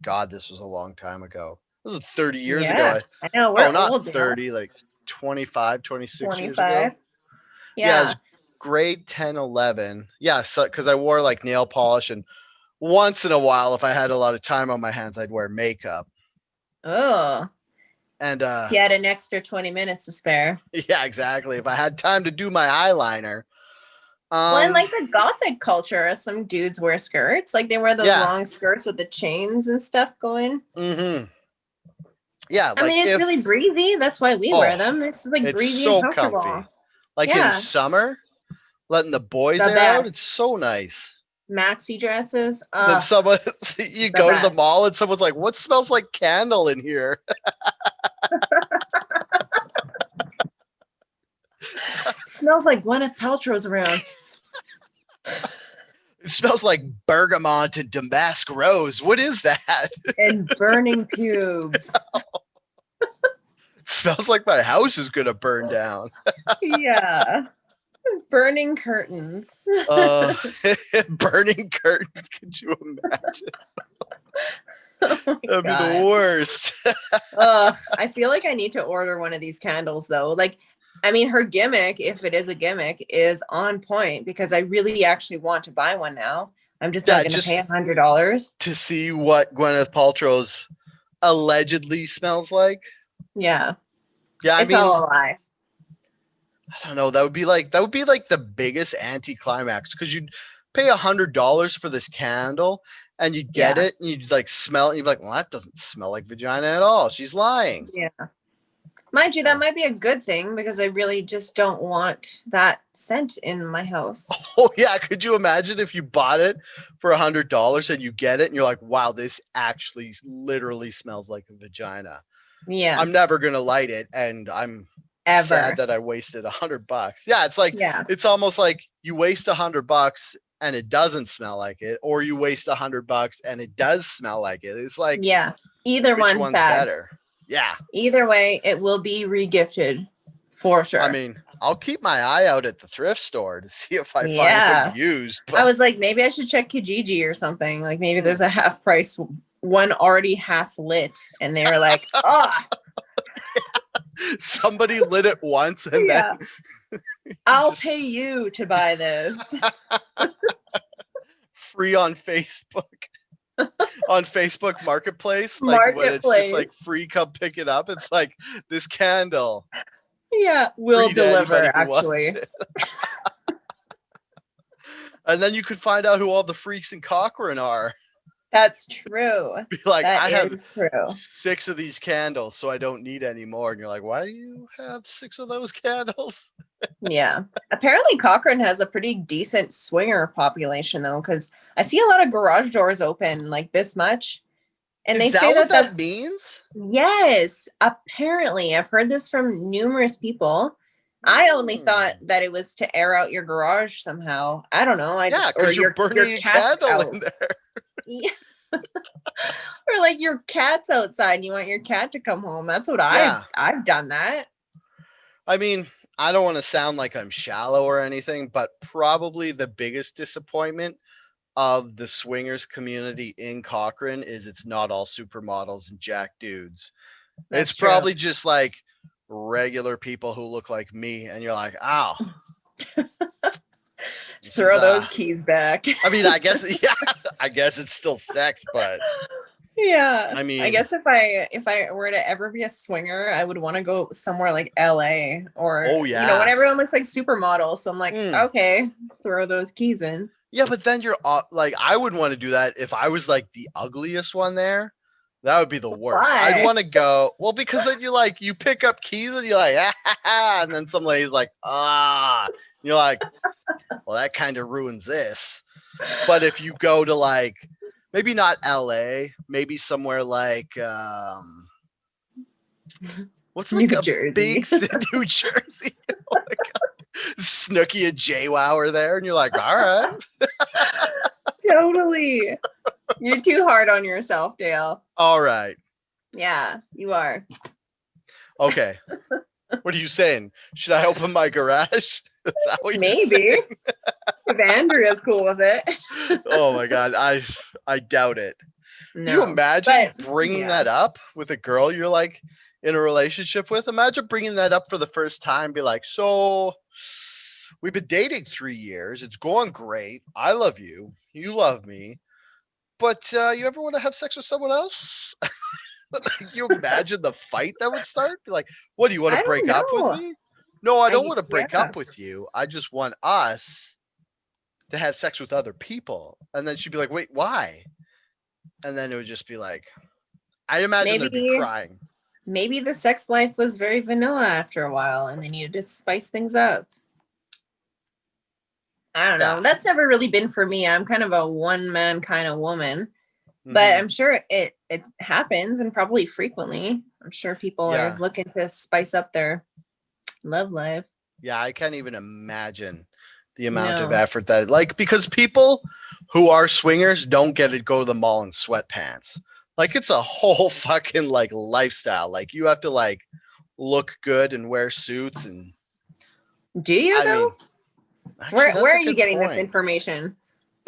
God, this was a long time ago. This was 30 years Yeah. ago. I know. We're Not old now. 30, like 25, 26 years ago. 25. Yeah, it was Yeah. grade 10, 11. Yeah, so because I wore like nail polish, and once in a while, if I had a lot of time on my hands, I'd wear makeup. Oh. And If you had an extra 20 minutes to spare. yeah, exactly. If I had time to do my eyeliner. Well, in like the gothic culture, some dudes wear skirts. Like they wear those long skirts with the chains and stuff going. Mm-hmm. Yeah, I mean, it's really breezy. That's why we wear them. It's like breezy and comfortable. Comfy. Like in summer, letting the boys air out, it's so nice. Maxi dresses. Then someone, you go to the mall and someone's like, what smells like candle in here? Smells like Gweneth Paltrow's around. It smells like bergamot and damask rose. What is that? And burning pubes. It smells like my house is going to burn down. Yeah. Burning curtains. Burning curtains. Could you imagine? That'd be the worst. I feel like I need to order one of these candles though. Like, I mean, her gimmick, if it is a gimmick, is on point because I really actually want to buy one now. I'm just not going to pay $100 to see what Gwyneth Paltrow's allegedly smells like. Yeah. Yeah, it's all a lie. I don't know. That would be like the biggest anticlimax because you'd pay $100 for this candle and you get it and you'd like smell it and you'd be like, well, that doesn't smell like vagina at all. She's lying. Yeah. Mind you, that might be a good thing because I really just don't want that scent in my house. Oh yeah. Could you imagine if you bought it for $100 and you get it and you're like, wow, this actually literally smells like a vagina. Yeah. I'm never going to light it. And I'm sad that I wasted $100. Yeah. It's like, it's almost like you waste $100 and it doesn't smell like it, or you waste $100 and it does smell like it. It's like, either which one's better? Yeah. Either way, it will be regifted for sure. I mean, I'll keep my eye out at the thrift store to see if I find it used. But I was like, maybe I should check Kijiji or something. Like maybe there's a half price one already half lit, and they were like, somebody lit it once and then I'll pay you to buy this. Free on Facebook. On Facebook Marketplace, like when it's just like free, come pick it up. It's like this candle. Yeah, we'll deliver actually. And then you could find out who all the freaks in Cochrane are. That's true. Be like, I have true. 6 of these candles, so I don't need any more. And you're like, why do you have 6 of those candles? Yeah. Apparently Cochrane has a pretty decent swinger population though, because I see a lot of garage doors open like this much. And they say that means? Yes. Apparently. I've heard this from numerous people. I only thought that it was to air out your garage somehow. I don't know. Or you're burning a candle in there. Yeah. Or like your cat's outside and you want your cat to come home. That's what I've done that. I mean, I don't want to sound like I'm shallow or anything, but probably the biggest disappointment of the swingers community in Cochrane is it's not all supermodels and jack dudes. It's probably just like regular people who look like me, and you're like, ow. Throw those keys back. I mean, I guess it's still sex, but Yeah. I I mean, guess if I were to ever be a swinger, I would want to go somewhere like LA or oh when yeah. everyone looks like supermodels. So I'm like, Mm. okay, throw those keys in. Yeah, but then you're like, I wouldn't want to do that if I was like the ugliest one there. That would be the worst. I'd Why? want to go, well, because then you're like, you pick up keys and you're like, ah, ha, ha, and then some lady's like, ah. You're like, well, that kind of ruins this. But if you go to like, maybe not LA, maybe somewhere like, what's like New a big Jersey. city, New Jersey? Oh my God. Snooki and JWoww are there, and you're like, all right. Totally. You're too hard on yourself, Dale. All right. Yeah, you are. Okay. What are you saying? Should I open my garage? Is that what you're Maybe. saying? If Andrea's cool with it. Oh my God. I doubt it. Can you No. imagine But bringing yeah. that up with a girl you're like in a relationship with? Imagine bringing that up for the first time. Be like, so we've been dating 3 years. It's going great. I love you. You love me. But you ever want to have sex with someone else? Can you imagine the fight that would start? Be like, what do you want to I don't break up with know. me? No, I don't want to break Yeah. up with you. I just want us to have sex with other people. And then she'd be like, wait, why? And then it would just be like, I imagine there'd be Maybe crying. maybe the sex life was very vanilla after a while and they needed to spice things up. I don't know. Yeah. That's never really been for me. I'm kind of a one man kind of woman, but Mm-hmm. I'm sure it happens and probably frequently. I'm sure people are Yeah. looking to spice up their love life. Yeah. I can't even imagine the amount of No. effort that, like, because people who are swingers don't get to go to the mall in sweatpants. Like, it's a whole fucking like lifestyle. Like, you have to like look good and wear suits. And Do you I though? mean, actually, that's Where a are you good getting this point. information?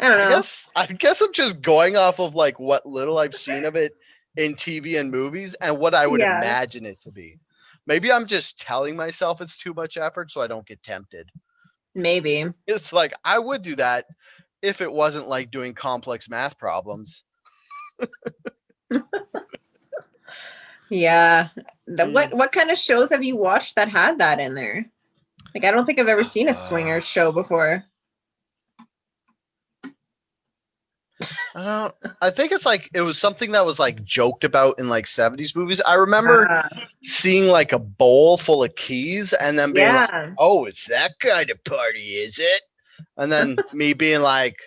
I don't I know. guess I guess I'm just going off of like what little I've seen of it in TV and movies and what I would Yeah, imagine it to be. Maybe I'm just telling myself it's too much effort so I don't get tempted. maybe. It's like I would do that if it wasn't like doing complex math problems. Yeah. Mm. What kind of shows have you watched that had that in there? Like I don't think I've ever seen a Uh, swinger show before. I don't. I think it's like it was something that was like joked about in like 70s movies. I remember Uh, seeing like a bowl full of keys and then being like, yeah. "Oh, it's that kind of party, is it?" And then me being like,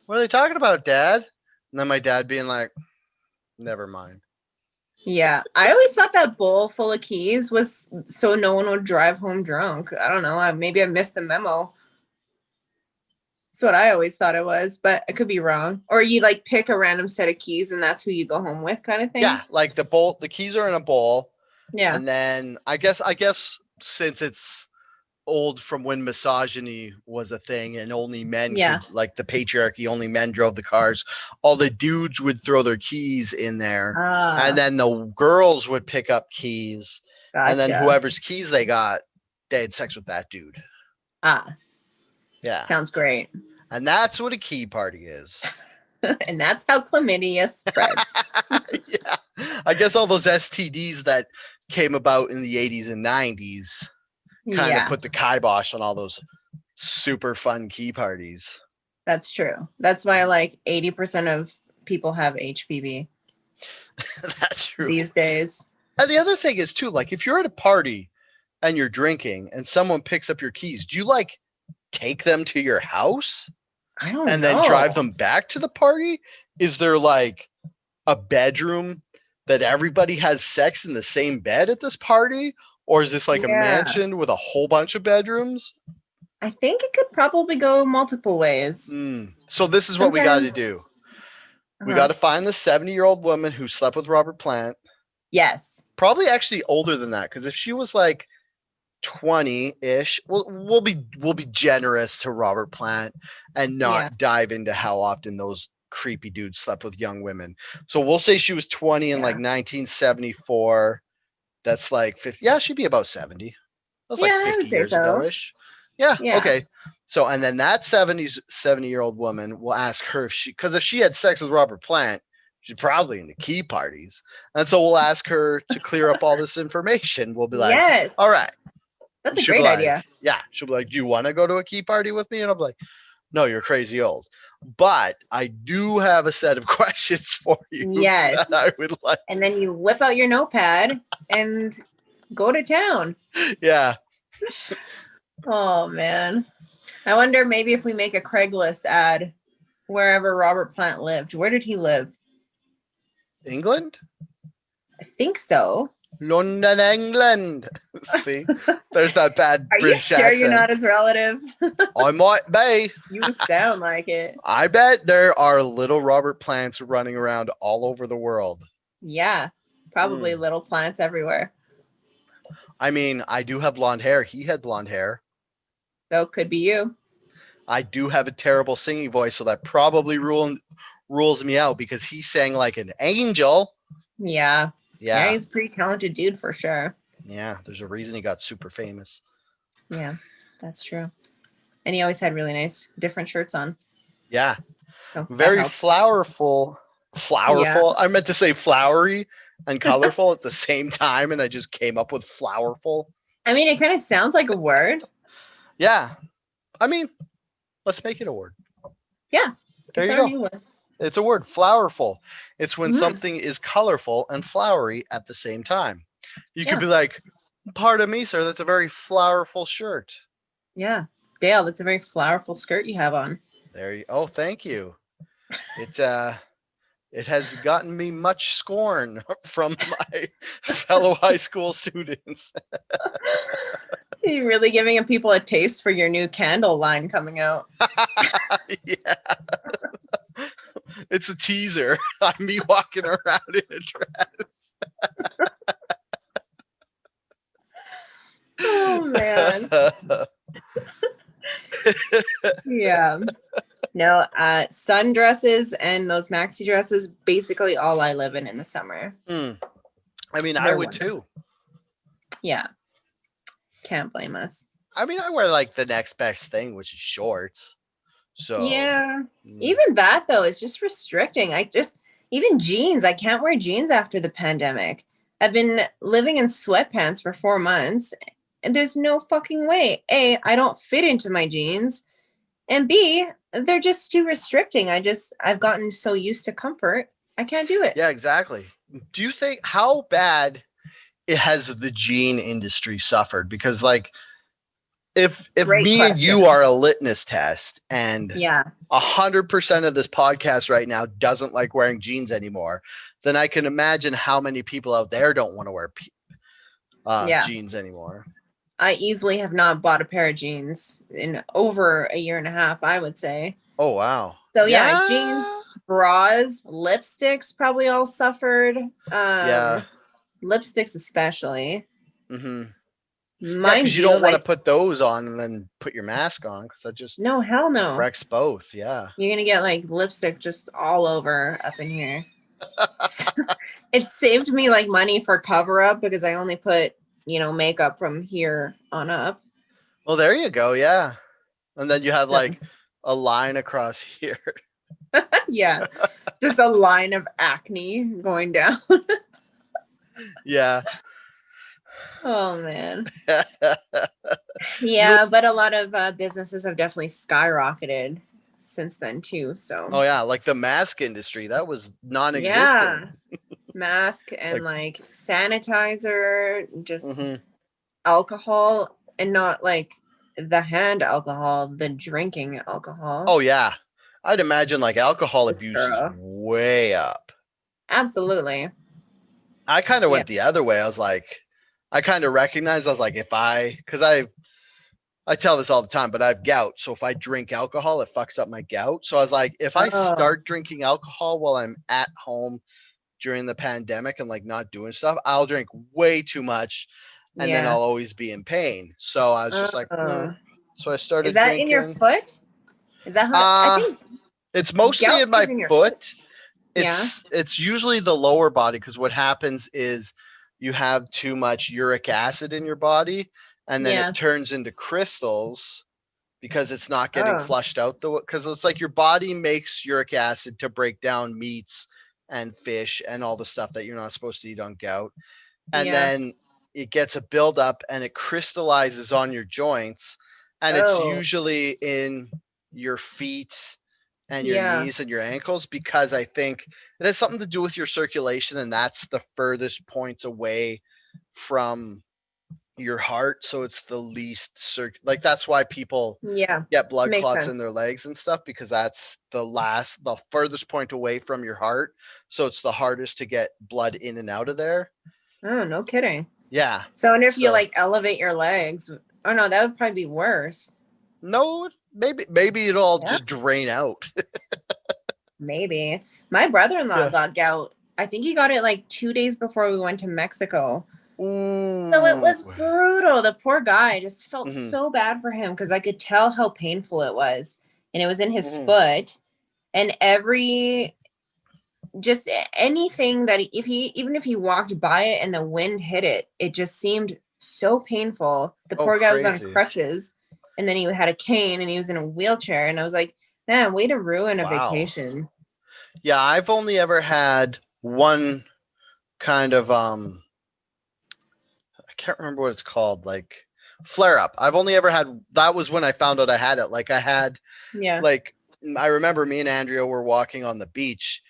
"What are they talking about, Dad?" And then my dad being like, "Never mind." Yeah. I always thought that bowl full of keys was so no one would drive home drunk. I don't know. Maybe I missed the memo. That's what I always thought it was, but I could be wrong. Or you like pick a random set of keys and that's who you go home with kind of Yeah, thing. like the keys are in a bowl, Yeah. and then I guess since it's old from when misogyny was a thing and only men Yeah. could, like the patriarchy, only men drove the cars, all the dudes would throw their keys in there, and Ah, then the girls would pick up keys, and then gotcha. whoever's keys they got, they had sex with that dude. Ah, Yeah, sounds great. and that's what a key party is. And that's how chlamydia spreads. Yeah, I guess all those STDs that came about in the 80s and 90s kind of Yeah, put the kibosh on all those super fun key parties. that's true. That's why like 80% of people have HPV That's true. these days. And the other thing is too, like if you're at a party and you're drinking and someone picks up your keys, do you like take them to your house I don't and then know. drive them back to the party? Is there like a bedroom that everybody has sex in the same bed at this party? Or is this like a Yeah, mansion with a whole bunch of bedrooms? I think it could probably go multiple ways. So this is what we got to Sometimes, do. We got uh-huh. to find the 70-year-old woman who slept with Robert Plant. Yes. Probably actually older than that, because if she was like 20-ish, we'll be generous to Robert Plant and Yeah. not dive into how often those creepy dudes slept with young women. So we'll say she was 20 in like Yeah. 1974. That's like 50. Yeah, she'd be about 70. That's like Yeah, I 50 would say years so. ago-ish. Yeah, Yeah. okay. So and then that 70-year-old woman will ask her if she, because if she had sex with Robert Plant, She's probably into key parties. And so we'll ask her to clear up all this information. We'll be like, Yes, all right. that's a She'll be great like, idea. yeah. She'll be like, do you want to go to a key party with me? And I'm like, no, you're crazy old. But I do have a set of questions for you Yes. that I would like. And then you whip out your notepad and go to town. Yeah. Oh, man. I wonder maybe if we make a Craigslist ad wherever Robert Plant lived. Where did he live? England? I think so. London, England. See, there's that bad Are British you sure accent. you're not his relative? I might be. You sound like it. I bet there are little Robert Plants running around all over the world. Yeah, probably little plants everywhere. I mean, I do have blonde hair. He had blonde hair. So it could be you. I do have a terrible singing voice, so that probably rules me out because he sang like an angel. Yeah. Yeah. He's a pretty talented dude for sure. Yeah, there's a reason he got super famous. Yeah, that's true. And he always had really nice different shirts on. Yeah. So very flowerful. Yeah. I meant to say flowery and colorful at the same time, and I just came up with flowerful. I mean, it kind of sounds like a word. Yeah. I mean, let's make it a word. Yeah. There you go. New word. It's a word, flowerful. It's when something is colorful and flowery at the same time. You could be like, pardon me, sir, that's a very flowerful shirt. Yeah. Dale, that's a very flowerful skirt you have on. There you oh, thank you. It has gotten me much scorn from my fellow high school students. You're really giving people a taste for your new candle line coming out. Yeah. It's a teaser. I'm me walking around in a dress. Oh, man. Yeah. No, sundresses and those maxi dresses, basically all I live in the summer. I mean, I would too. Yeah. Can't blame us. I mean, I wear like the next best thing, which is shorts. So yeah, even that though is just restricting. Even jeans. I can't wear jeans after the pandemic. I've been living in sweatpants for 4 months, and there's no fucking way. A, I don't fit into my jeans, and B, they're just too restricting. I've gotten so used to comfort, I can't do it. Yeah, exactly. Do you think how bad it has the jean industry suffered? Because like if me and you are a litmus test and 100% of this podcast right now doesn't like wearing jeans anymore, then I can imagine how many people out there don't want to wear jeans anymore. I easily have not bought a pair of jeans in over a year and a half, I would say. Oh, wow. So yeah. Jeans, bras, lipsticks probably all suffered. Lipsticks especially. Mm-hmm. Because you don't want to put those on and then put your mask on because that just no, hell no, wrecks both. Yeah, you're gonna get like lipstick just all over up in here. It saved me like money for cover up because I only put makeup from here on up. Well, there you go. Yeah, and then you have like a line across here. Yeah, just a line of acne going down. Yeah. Oh man. Yeah, but a lot of businesses have definitely skyrocketed since then too. So oh yeah, like the mask industry, that was non-existent. Yeah. Mask and like sanitizer, just alcohol, and not like the hand alcohol, the drinking alcohol. Oh yeah, I'd imagine like alcohol abuse is way up. Absolutely. I kind of went the other way. I was like, I kind of recognized, I was like, because I tell this all the time, but I have gout. So if I drink alcohol, it fucks up my gout. So I was like, if I start drinking alcohol while I'm at home during the pandemic and like not doing stuff, I'll drink way too much and then I'll always be in pain. So I was just like, so I started Is that drinking. In your foot? Is that how I think it's mostly in my foot. It's usually the lower body because what happens is you have too much uric acid in your body and then it turns into crystals because it's not getting flushed out because it's like your body makes uric acid to break down meats and fish and all the stuff that you're not supposed to eat on gout. And Yeah. then it gets a buildup and it crystallizes on your joints. And it's Oh, usually in your feet and your yeah. knees and your ankles, because I think it has something to do with your circulation, and that's the furthest points away from your heart. So it's the least like that's why people Yeah. get blood Makes clots sense. in their legs and stuff, because that's the furthest point away from your heart. So it's the hardest to get blood in and out of there. Oh, no kidding. Yeah. So I wonder if you So like elevate your legs. Oh no, that would probably be worse. no, maybe it'll all Yeah. just drain out. Maybe. My brother-in-law Yeah. got gout. I think he got it like 2 days before we went to Mexico. So it Ooh. was brutal. The poor guy, just felt Hmm. so bad for him because I could tell how painful it was. And it was in his Hmm. foot. And every just anything that if he even if he walked by it and the wind hit it, it just seemed so painful. The Oh, poor guy was on crazy. crutches and then he had a cane and he was in a wheelchair. And I was like, man, way to ruin a Wow. vacation. Yeah, I've only ever had one kind of I can't remember what it's called, like flare up. I've only ever had that was when I found out I had it. Like I had Yeah. like I remember me and Andrea were walking on the beach,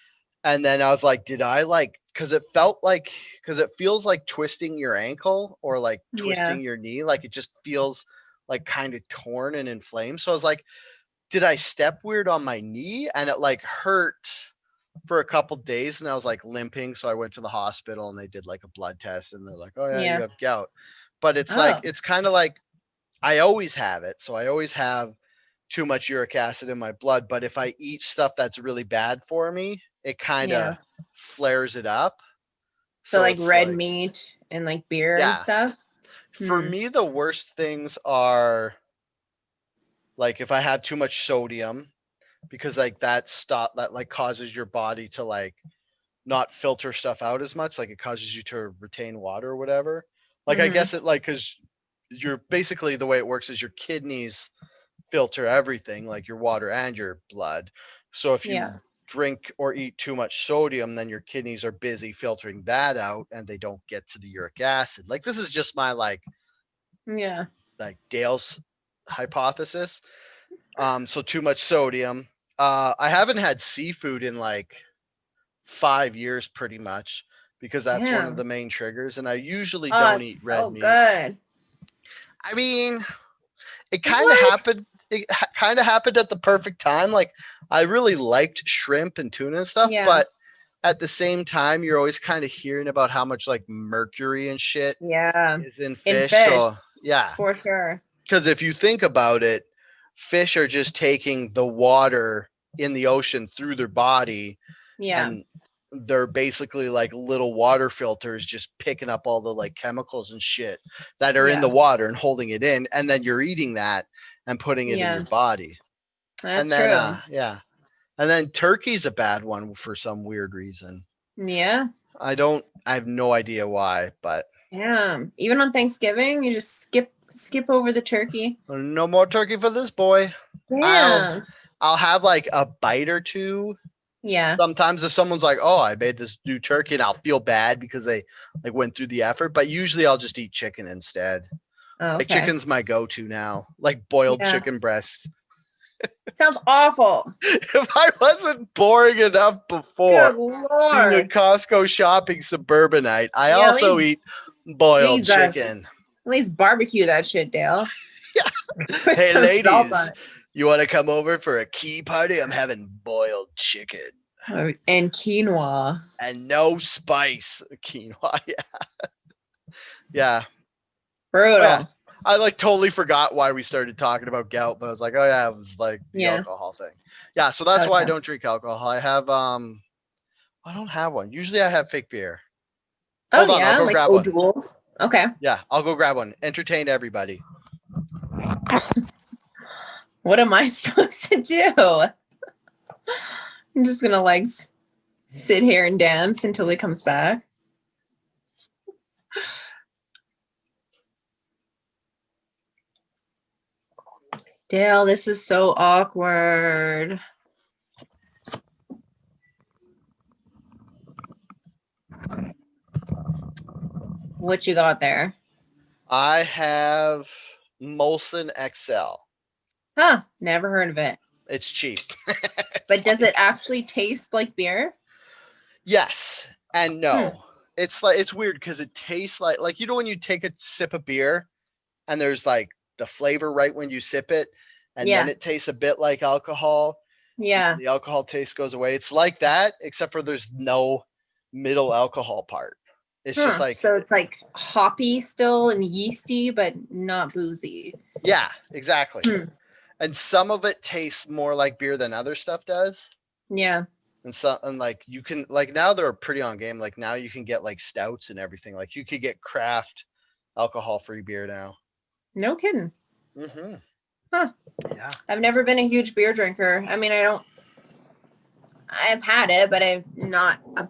and then I was like, did I like, because it felt like, because it feels like twisting your ankle or like Yeah. twisting your knee, like it just feels like kind of torn and inflamed. So I was like, did I step weird on my knee? And it like hurt for a couple days, and I was like limping. So I went to the hospital and they did like a blood test, and they're like, oh yeah, you Yeah. have gout. But it's like, Oh, it's kind of like I always have it. So I always have too much uric acid in my blood. But if I eat stuff that's really bad for me, it kind yeah. of flares it up. So So like it's red like, meat and like beer and yeah. stuff. For Hmm. me, the worst things are like if I have too much sodium, because like that like causes your body to like not filter stuff out as much. Like it causes you to retain water or whatever. Like I Mm-hmm. guess it like, because you're basically, the way it works is your kidneys filter everything, like your water and your blood. So if you Yeah. drink or eat too much sodium, then your kidneys are busy filtering that out and they don't get to the uric acid. Like this is just my Yeah. like Dale's hypothesis. So too much sodium. I haven't had seafood in like 5 years pretty much, because that's one of Damn. the main triggers, and I usually Oh, don't it's eat red so meat. good. I mean, it kind of What? happened. Kind of happened at the perfect time. Like I really liked shrimp and tuna and stuff, Yeah. but at the same time, you're always kind of hearing about how much like mercury and shit Yeah. is in In fish. fish, So yeah, for sure. because if you think about it, fish are just taking the water in the ocean through their body, Yeah. and they're basically like little water filters, just picking up all the like chemicals and shit that are in the Yeah. water and holding it in, and then you're eating that and putting it in your Yeah. body. And That's then true. yeah, and then turkey's a bad one for some weird reason. Yeah. I have no idea why, but Yeah. Even on Thanksgiving, you just skip over the turkey. no more turkey for this boy. i'll Damn. I'll have like a bite or two Yeah. sometimes if someone's like, oh, I made this new turkey, and I'll feel bad because they like went through the effort. But usually I'll just eat chicken instead. Oh, Like okay. chicken's my go-to now, like boiled Yeah. chicken breasts. Sounds awful. If I wasn't boring enough before Good being a Lord. Costco shopping suburbanite, I Yeah, at also least eat boiled Jesus. chicken. At least barbecue that shit, Dale. Put Hey some salt on ladies, it. you want to come over for a key party? I'm having boiled chicken And quinoa. and no spice quinoa. Yeah. Oh yeah. Brutal. I like totally forgot why we started talking about gout, but I was like, oh yeah, it was like the Yeah. alcohol thing. Yeah, so that's why I Okay. don't drink alcohol. I don't have one. Usually I have fake beer. Oh Hold on, I'll yeah, go like grab one. O'Doul's. Okay. Yeah, I'll go grab one. Entertain everybody. What am I supposed to do? I'm just gonna like sit here and dance until he comes back. Dale, this is so awkward. What you got there? I have Molson XL. Huh? Never heard of it. It's cheap. But It's does it like, actually taste like beer? yes and Hmm. no. It's like it's weird because it tastes like you know when you take a sip of beer and there's like the flavor right when you sip it, and then Yeah. it tastes a bit like alcohol, and then Yeah. the alcohol taste goes away. It's like that, except for there's no middle alcohol part. It's just Huh. like So it's like hoppy still and yeasty, but not boozy. yeah, exactly. Hmm. And some of it tastes more like beer than other stuff does. Yeah. And so and like you can like now they're pretty on game. Like now you can get like stouts and everything. Like you could get craft alcohol free beer now. No kidding. Mm-hmm. Huh. Yeah. I've never been a huge beer drinker. I mean, I've had it, but I'm not a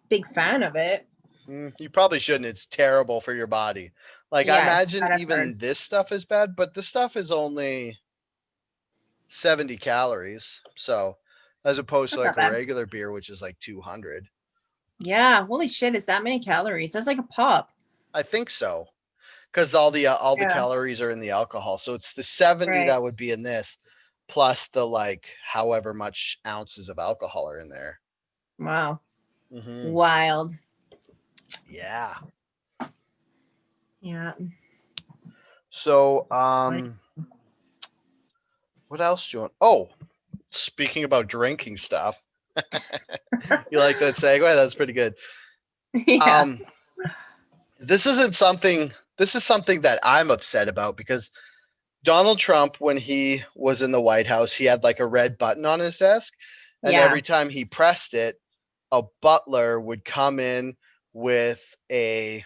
big fan of it. You probably shouldn't. It's terrible for your body. Like I Yes, imagine that I've heard. even this stuff is bad, but this stuff is only 70 calories. So as opposed to That's not like a bad. regular beer, which is like 200. Yeah. Holy shit. Is that many calories? That's like a pop. I think so. Because all the Yeah. calories are in the alcohol. So it's the 70 Right. that would be in this, plus the like however much ounces of alcohol are in there. Wow. Mm-hmm. Wild. Yeah. Yeah. So Right. what else do you want? Oh, speaking about drinking stuff. You like that segue? That's pretty good. Yeah. Um this isn't something this is something that I'm upset about because Donald Trump, when he was in the White House, he had like a red button on his desk. And Yeah. every time he pressed it, a butler would come in with a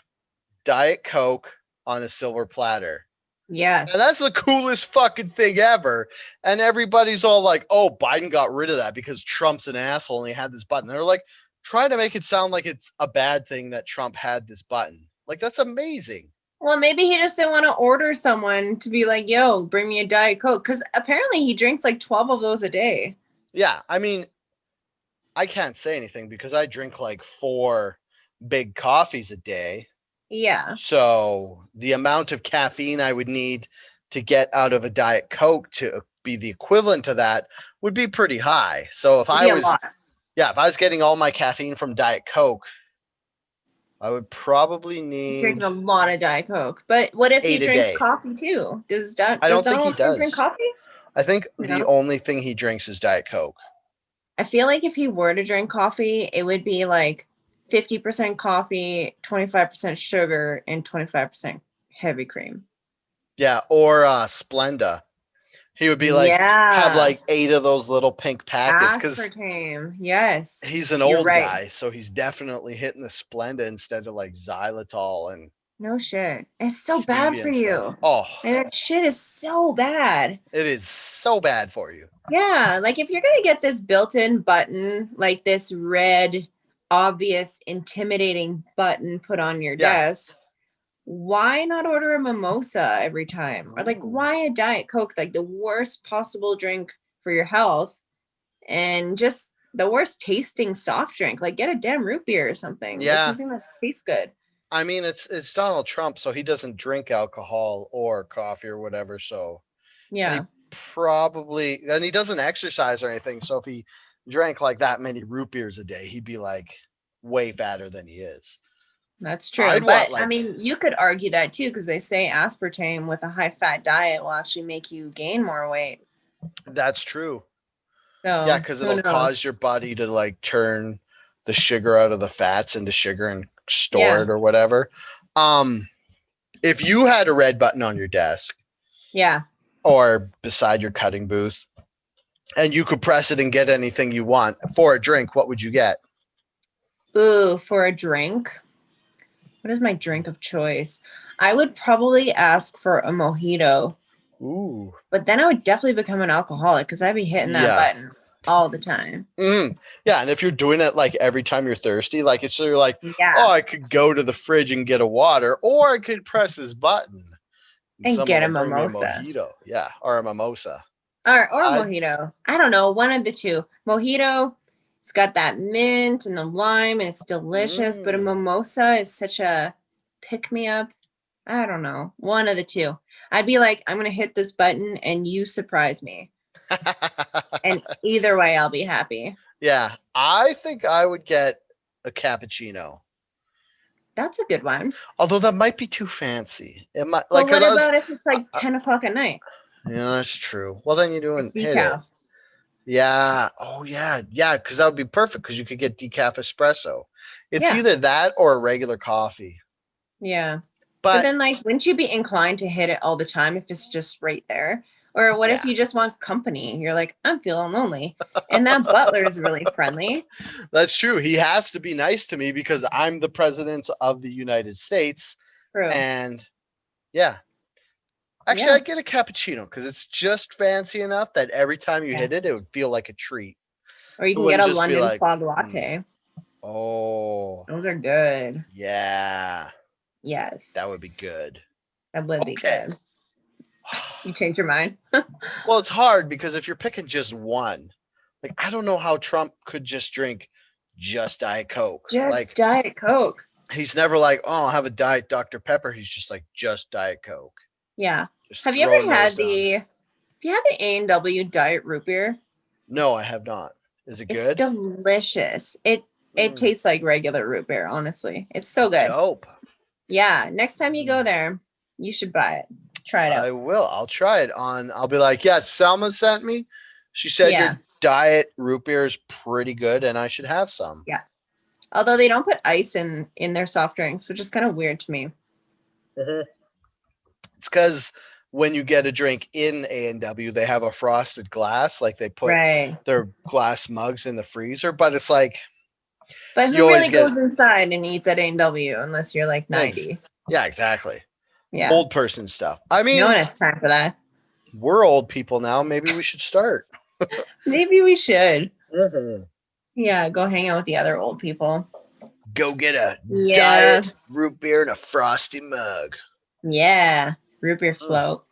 Diet Coke on a silver platter. And Yes. that's the coolest fucking thing ever. And everybody's all like, oh, Biden got rid of that because Trump's an asshole and he had this button. They're like trying to make it sound like it's a bad thing that Trump had this button. Like, that's amazing. Well, maybe he just didn't want to order someone to be like, yo, bring me a Diet Coke. Because apparently he drinks like 12 of those a day. Yeah. I mean, I can't say anything because I drink like 4 big coffees a day. Yeah. So the amount of caffeine I would need to get out of a Diet Coke to be the equivalent to that would be pretty high. So It'd be a lot. if I was getting all my caffeine from Diet Coke, I would probably He's drinking need a lot of Diet Coke. But what if he 8 a drinks day. coffee too? Does I don't think he Donald Trump drink does. coffee? I think the No. only thing he drinks is Diet Coke. I feel like if he were to drink coffee, it would be like 50% coffee, 25% sugar, and 25% heavy cream. Yeah, or Splenda. He would be like have Yeah. like 8 of those little pink packets because Aspartame. Yes. he's an You're old right. guy, so he's definitely hitting the Splenda instead of like xylitol and No shit. It's so bad stevia for and stuff. you. Oh, And that shit is so bad. it is so bad for you. Yeah. Like if you're going to get this built in button, like this red, obvious, intimidating button put on your Yeah. desk, why not order a mimosa every time? Or like, Ooh. why a Diet Coke? Like the worst possible drink for your health and just the worst tasting soft drink. Like get a damn root beer or something. Get Yeah. something that tastes good. I mean, it's Donald Trump, so he doesn't drink alcohol or coffee or whatever. So, and Yeah. he doesn't exercise or anything. So if he drank like that many root beers a day, he'd be like way fatter than he is. That's true. I'd But want I like mean, you could argue that too, because they say aspartame with a high fat diet will actually make you gain more weight. that's true. Yeah, So because who it'll knows? cause your body to like turn the sugar out of the fats into sugar and store Yeah. it or whatever. Um, if you had a red button on your desk Yeah. or beside your cutting booth and you could press it and get anything you want for a drink, what would you get? Ooh, for a drink. What is my drink of choice? I would probably ask for a mojito, Ooh. but then I would definitely become an alcoholic because I'd be hitting that Yeah. button all the time. Yeah, and if you're doing it like every time you're thirsty, like it's so you're like, Yeah. oh, I could go to the fridge and get a water, or I could press this button And someone get a will bring me a mimosa. mojito. Yeah, or a mimosa. Or I mojito. I don't know, one of the two. Mojito, it's got that mint and the lime and it's delicious, but a mimosa is such a pick me up. I don't know. One of the two. I'd be like, I'm going to hit this button and you surprise me. And either way, I'll be happy. Yeah, I think I would get a cappuccino. That's a good one. Although that might be too fancy. It might Well, like because what I was. about if it's like 10 o'clock at night? Yeah, that's true. Well, then you With doing hit it. decaf. Yeah. Oh, yeah. Yeah. Because that would be perfect because you could get decaf espresso. It's Yeah. either that or a regular coffee. Yeah. But But then, like, wouldn't you be inclined to hit it all the time if it's just right there? Or what if yeah, you just want company? You're like, I'm feeling lonely. And that butler is really friendly. that's true. He has to be nice to me because I'm the president of the United States. True. And yeah, actually, Yeah. I'd get a cappuccino because it's just fancy enough that every time you Yeah. hit it, it would feel like a treat. Or you It can get wouldn't a just be London like, fog mm, latte. oh, Those are good. yeah, that Yes. would be good. That would be Okay. good. You changed your mind? Well, it's hard because if you're picking just one, like I don't know how Trump could just drink just Diet Coke. Just Like Diet Coke. he's never like, oh, I'll have a Diet Dr. Pepper. He's just like just Diet Coke. Yeah. Just Have you throwing ever those had down. the A&W Diet Root Beer? No, I have not. Is it It's good? delicious. It Mm, tastes like regular root beer, honestly. It's so good. dope. Yeah, next time you go Mm, there, you should buy it. Try it I out. will. I'll try it on. I'll be like, yeah, Selma sent me. She said Yeah, your diet root beer is pretty good and I should have some. yeah. Although they don't put ice in their soft drinks, which is kind of weird to me. It's because when you get a drink in A&W, they have a frosted glass, like they put Right. their glass mugs in the freezer. But it's like But you who always really get goes inside and eats at A&W unless you're like thanks. 90? Yeah, exactly. Yeah. Old person stuff. I No one mean, has time for that. we're old people now. Maybe we should start. Maybe we should. Mhm. Yeah, go hang out with the other old people. Go get a Yeah. diet root beer and a frosty mug. Yeah. Root beer Mm. float.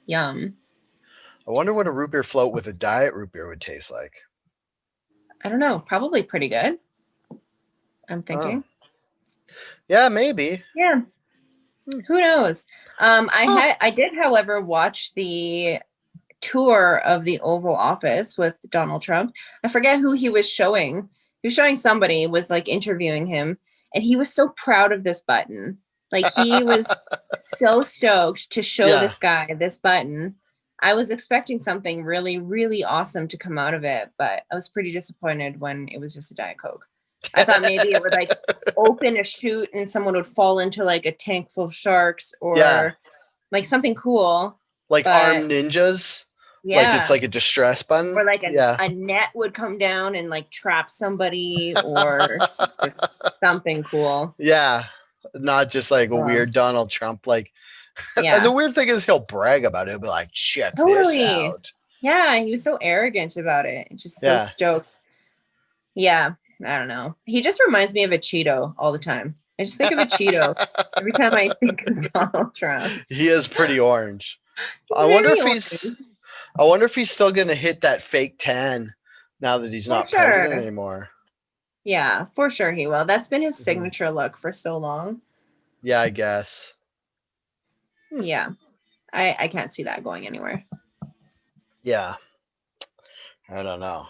Yum. I wonder what a root beer float with a diet root beer would taste like. I don't know. Probably pretty good. I'm Oh, thinking. yeah, maybe. Yeah. Hmm. Who knows? Huh. I did, however, watch the tour of the Oval Office with Donald Trump. I forget who he was showing. He was showing somebody, was like interviewing him, and he was so proud of this button. Like he was so stoked to show Yeah. this guy this button. I was expecting something really, really awesome to come out of it, but I was pretty disappointed when it was just a Diet Coke. I thought maybe it would like open a chute and someone would fall into like a tank full of sharks Yeah. or like something cool. Like But armed ninjas. Like it's yeah, like a distress or button. like Yeah. a net would come down and like trap somebody or just something cool. Yeah. Not just like a Um, weird Donald Trump. Like, and the yeah, weird thing is he'll brag about it. He'll be like, check this totally. out. Yeah, he was so arrogant about it. Just so Yeah. stoked. Yeah, I don't know. He just reminds me of a Cheeto all the time. I just think of a Cheeto every time I think of Donald Trump. He is pretty orange. He's I wonder very if he's orange. I wonder if he's still gonna hit that fake tan now that he's For not president sure. anymore. Yeah, for sure he will. That's been his Mhm. signature look for so long. Yeah, I guess. Yeah, I can't see that going anywhere. Yeah. I don't know.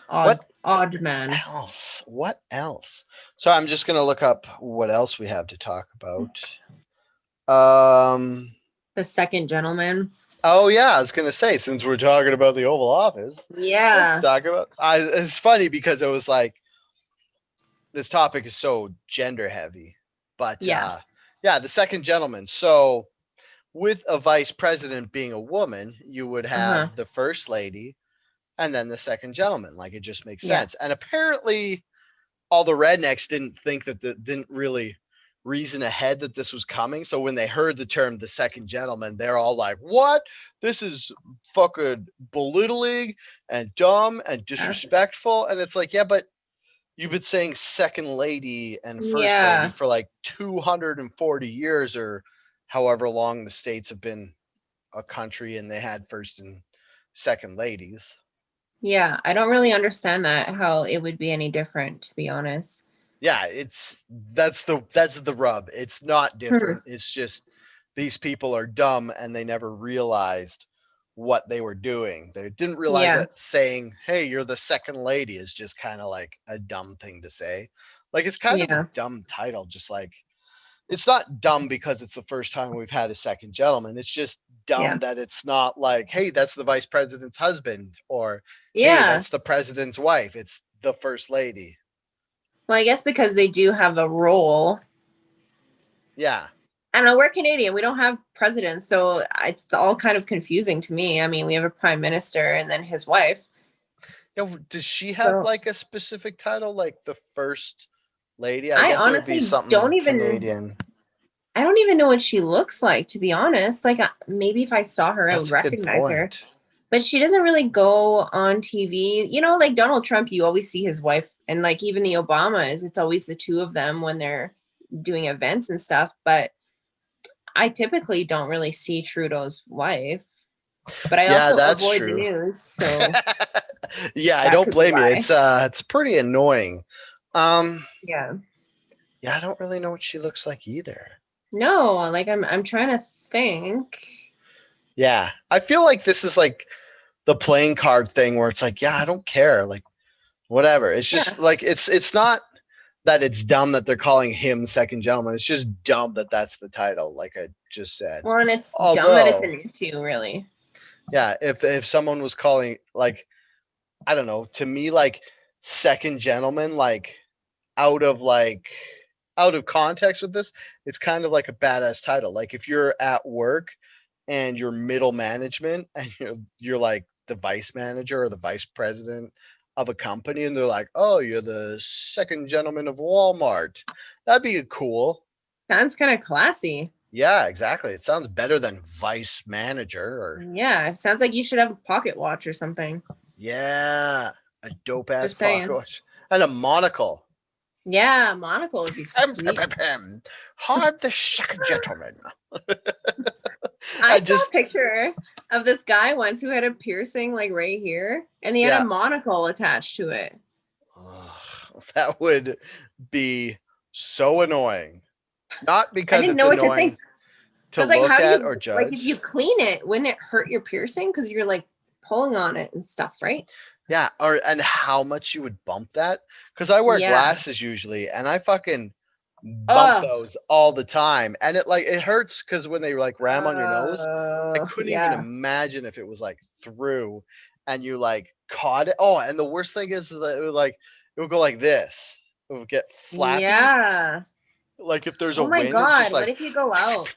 Odd, What odd man. else? What else? So I'm just gonna look up what else we have to talk about. Um The second gentleman. oh yeah, I was gonna say, since we're talking about the Oval Office, let's Yeah. talk about it's funny because it was like this topic is so gender heavy. But Yeah. yeah, the second gentleman. So with a vice president being a woman, you would Uh-huh. have the first lady and then the second gentleman. Like it just makes Yeah. sense. And apparently, all the rednecks didn't think that didn't really reason ahead that this was coming. So when they heard the term the second gentleman, they're all like, "What? This is fucking belittling and dumb and disrespectful." And it's like, yeah, but you've been saying second lady and first lady Yeah. for like 240 years or however long the states have been a country and they had first and second ladies. Yeah. I don't really understand that, how it would be any different, to be honest. Yeah, that's the rub. It's not Hmm. different. It's just these people are dumb and they never realized what they were doing. They didn't realize Yeah. that saying, "Hey, you're the second lady," is just kind of like a dumb thing to say. Like it's kind of a Yeah. dumb title, just like it's not dumb because it's the first time we've had a second gentleman. It's just dumb Yeah. that it's not like, "Hey, that's the vice president's husband," or "Hey, Yeah. that's the president's wife." It's the first lady. Well, I guess because they do have a role. Yeah. I don't know. We're Canadian. We don't have presidents, so it's all kind of confusing to me. I mean, we have a prime minister and then his wife. Yeah, does she have So like a specific title, like the first lady? I I guess it would be honestly don't something even. Canadian. I don't even know what she looks like, to be honest. Like, maybe if I saw her, I would That's a good recognize her. point. But she doesn't really go on TV. You know, like Donald Trump, you always see his wife, and like even the Obamas, it's always the two of them when they're doing events and stuff. But I typically don't really see Trudeau's wife. But I Yeah, also that's avoid the true. news, so Yeah, I that don't could be blame you. why. It's pretty annoying. Um, Yeah. yeah, I don't really know what she looks like either. No, like I'm trying to think. Yeah, I feel like this is like the playing card thing where it's like, yeah, I don't care, like whatever. It's just Yeah. like it's not that it's dumb that they're calling him second gentleman. It's just dumb that that's the title, like I just said. Well, and it's dumb that it's Although, an issue, really. yeah, if someone was calling like I don't know, to me like second gentleman out of like out of context with this, it's kind of like a badass title. Like if you're at work and you're middle management and you're like the vice manager or the vice president of a company and they're like, "Oh, you're the second gentleman of Walmart." That'd be cool. Sounds kind of classy. Yeah, exactly. It sounds better than vice manager or Yeah, it sounds like you should have a pocket watch or something. yeah, a dope ass Just saying. pocket and a monocle. Yeah, monocle would be sweet. Hard the second gentleman. I I saw a just picture of this guy once who had a piercing like right here, and he had a yeah. monocle attached to it. That would be so annoying. Not I because didn't it's know what to think. annoying I to was like, look how do at or you like if you judge. clean it, wouldn't it hurt your piercing? Because you're like pulling on it and stuff, right? Yeah, or and how much you would bump that? Because I wear Yeah. glasses usually, and I fucking bump Oh, those all the time, and it hurts because when they like ram on your nose, I couldn't even yeah. imagine if it was like through, and you like caught it. Oh, and the worst thing is that it would go like this. It would get flappy, Yeah. like if there's a Oh my wind, it's just God. What like if you go out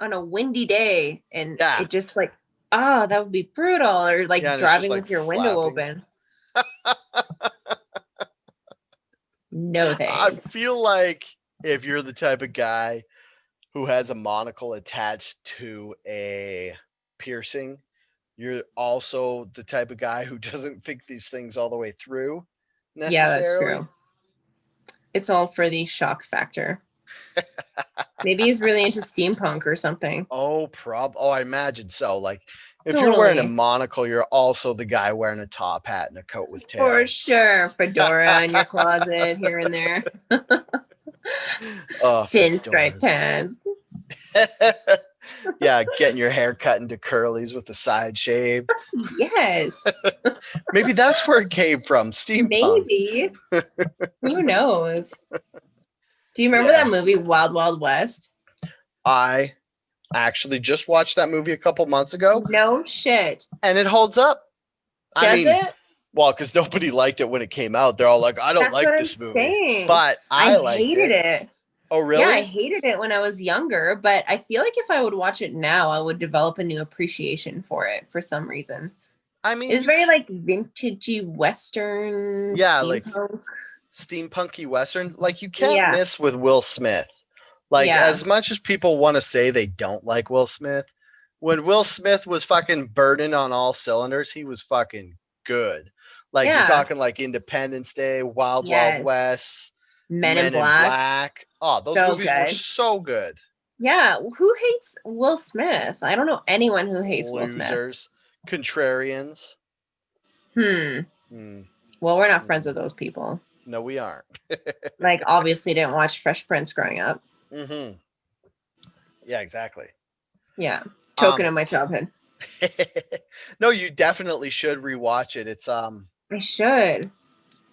on a windy day and yeah, it just like, oh, that would be brutal. Or yeah, like and it's just driving like with your window flapping. open. No I thanks. feel like if you're the type of guy who has a monocle attached to a piercing, you're also the type of guy who doesn't think these things all the way through Yeah, that's necessarily. true. It's all for the shock factor. Maybe he's really into steampunk or something. Oh, I imagine so. Like if you're wearing a Totally. monocle, you're also the guy wearing a top hat and a coat with For tails. sure. Fedora in your closet here and there. Oh, Pinstripe fedoras. pants. Yeah, getting your hair cut into curlies with the side shaved. Yes. Maybe that's where it came from. Steampunk. Maybe. Who knows? Do you remember Yeah. that movie Wild Wild West? I actually just watched that movie a couple months ago No shit. and it holds up. I Does mean, it? well, because nobody liked it when it came out. They're all like, I don't That's what like I'm this movie. saying. But I I liked hated it. it. Oh, Yeah, I really? hated it when I was younger, but I feel like if I would watch it now, I would develop a new appreciation for it for some reason. I mean, It's very like vintagey Western yeah, like steampunk. steampunky Western. Like, you can't Yeah, miss with Will Smith. Like, yeah, as much as people want to say they don't like Will Smith, when Will Smith was fucking burning on all cylinders, he was fucking good. Like, you're yeah. talking like Independence Day, Wild Wild Yes. West, Men in Men in Black. Black. Oh, those So movies were good. so good. Yeah. Who hates Will Smith? I don't know anyone who hates Will Smith. Losers, Contrarians. Hmm. Hmm. Well, we're not friends Hmm. with those people. No, we aren't. Like, obviously didn't watch Fresh Prince growing up. Mm-hmm. Yeah, exactly. Yeah. Token Um, of my childhood. no, you definitely should rewatch it. It's I should.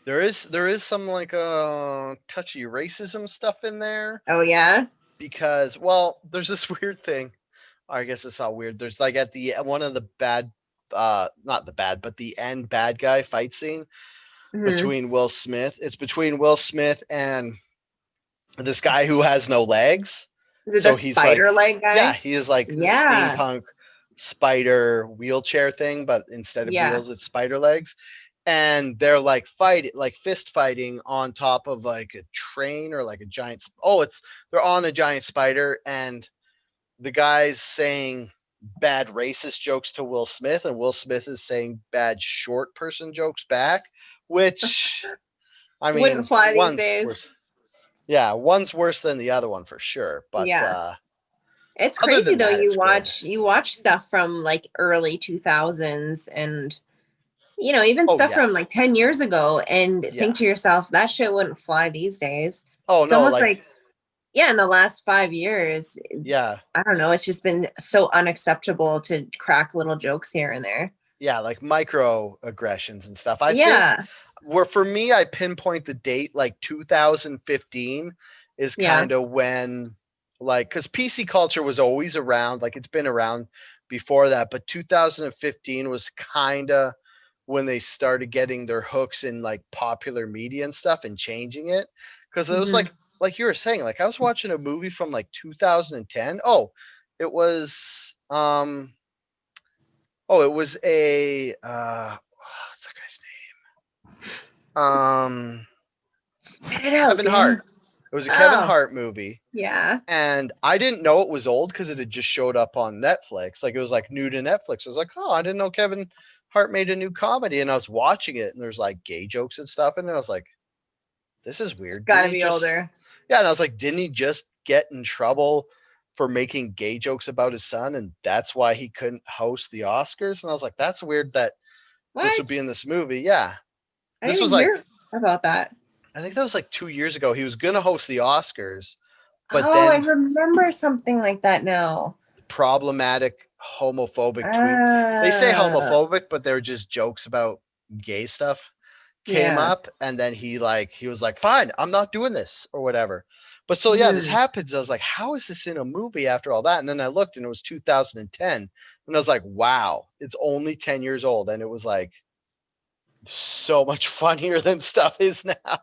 there is some like touchy racism stuff in there Oh, yeah? because well, there's this weird thing. I guess it's not weird. There's like at the one of the bad not the bad, but the end bad guy fight scene Hmm. between Will Smith. It's between Will Smith and this guy who has no legs. Is it the So he's like, spider leg yeah, guy? he is like Yeah. steampunk spider wheelchair thing, but instead of Yeah. wheels, it's spider legs. And they're like like fist fighting on top of like a train or like a giant. Oh, they're on a giant spider, and the guy's saying bad racist jokes to Will Smith, and Will Smith is saying bad short person jokes back, which I Wouldn't mean, fly these days. one's worse than the other one for sure. But Yeah. It's other crazy than though. that, You it's good. watch stuff from like early 2000s and even Oh stuff yeah, from like 10 years ago and yeah. think to yourself, that shit wouldn't fly these days. Oh It's no, almost like like, yeah, in the last 5 years, yeah, I don't know, it's just been so unacceptable to crack little jokes here and there. yeah, like microaggressions and stuff. I think Yeah. where for me, I pinpoint the date like 2015 is Yeah. kind of when like because PC culture was always around, like it's been around before that, but 2015 was kind of when they started getting their hooks in like popular media and stuff and changing it because it was Hmm. like you were saying, like I was watching a movie from like 2010. Oh, it was it was a what's that guy's name? Spit it out, Kevin Dan. Hart. It was a Kevin Oh, Hart movie. yeah. And I didn't know it was old because it had just showed up on Netflix. Like it was like new to Netflix. I was like, oh, I didn't know Kevin Hart made a new comedy. And I was watching it and there's like gay jokes and stuff. And I was like, this is It's weird. Didn't gotta he be just older. Yeah, and I was like, didn't he just get in trouble for making gay jokes about his son? And that's why he couldn't host the Oscars? And I was like, that's weird that this would be What? in this movie. Yeah. I This didn't was even like hear about that. I think that was like 2 years ago. He was gonna host the Oscars, but Oh, I then remember something like that now. problematic homophobic tweet. They say Uh, homophobic, but they're just jokes about gay stuff came yeah. up and then he was like, fine, I'm not doing this or whatever. But so yeah, this Hmm. happens. I was like, how is this in a movie after all that? And then I looked and it was 2010. And I was like, wow, it's only 10 years old. And it was like so much funnier than stuff is now.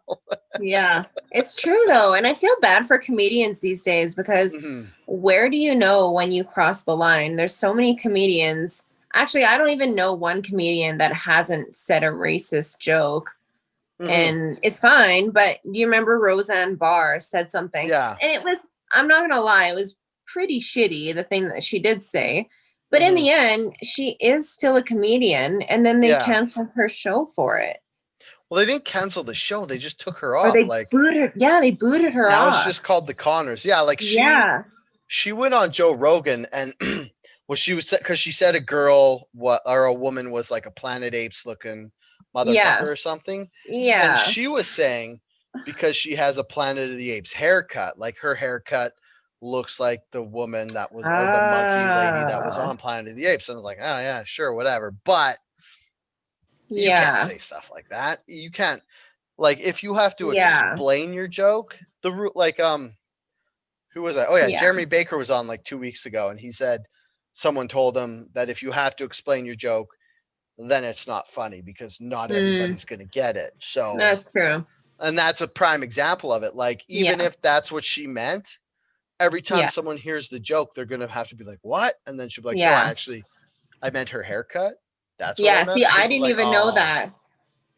Yeah, it's true though. And I feel bad for comedians these days because Mhm. where do you know when you cross the line? There's so many comedians. Actually, I don't even know one comedian that hasn't said a racist joke Mhm. and it's fine. But do you remember Roseanne Barr said something? Yeah. And it was, I'm not going to lie, it was pretty shitty, the thing that she did say. But in Mhm. the end, she is still a comedian. And then they Yeah. canceled her show for it. Well, they didn't cancel the show. They just took her Or off. they Like booted her. Yeah, they booted her now it's just off. called the Connors. Yeah, like Yeah. she went on Joe Rogan and well she was because she said a girl what or a woman was like a Planet Apes looking motherfucker Yeah. or something. And Yeah. she was saying because she has a Planet of the Apes haircut, like her haircut looks like the woman that was or the monkey lady that was Ah. on Planet of the Apes. And I was like, oh yeah, sure, whatever. But you can't Yeah. say stuff like that. You can't like if you have to Yeah. explain your joke, the like who was that? Oh yeah, Yeah. Jeremy Baker was on like 2 weeks ago, and he said someone told him that if you have to explain your joke, then it's not funny because not Hmm. everybody's gonna get it. So, That's true. and that's a prime example of it. Like even Yeah. if that's what she meant, every time Yeah. someone hears the joke, they're gonna have to be like, "What?" And then she'll be like, "No, Yeah. I meant her haircut. That's what I Yeah. meant." See, And I people are didn't like, even know "Oh, that.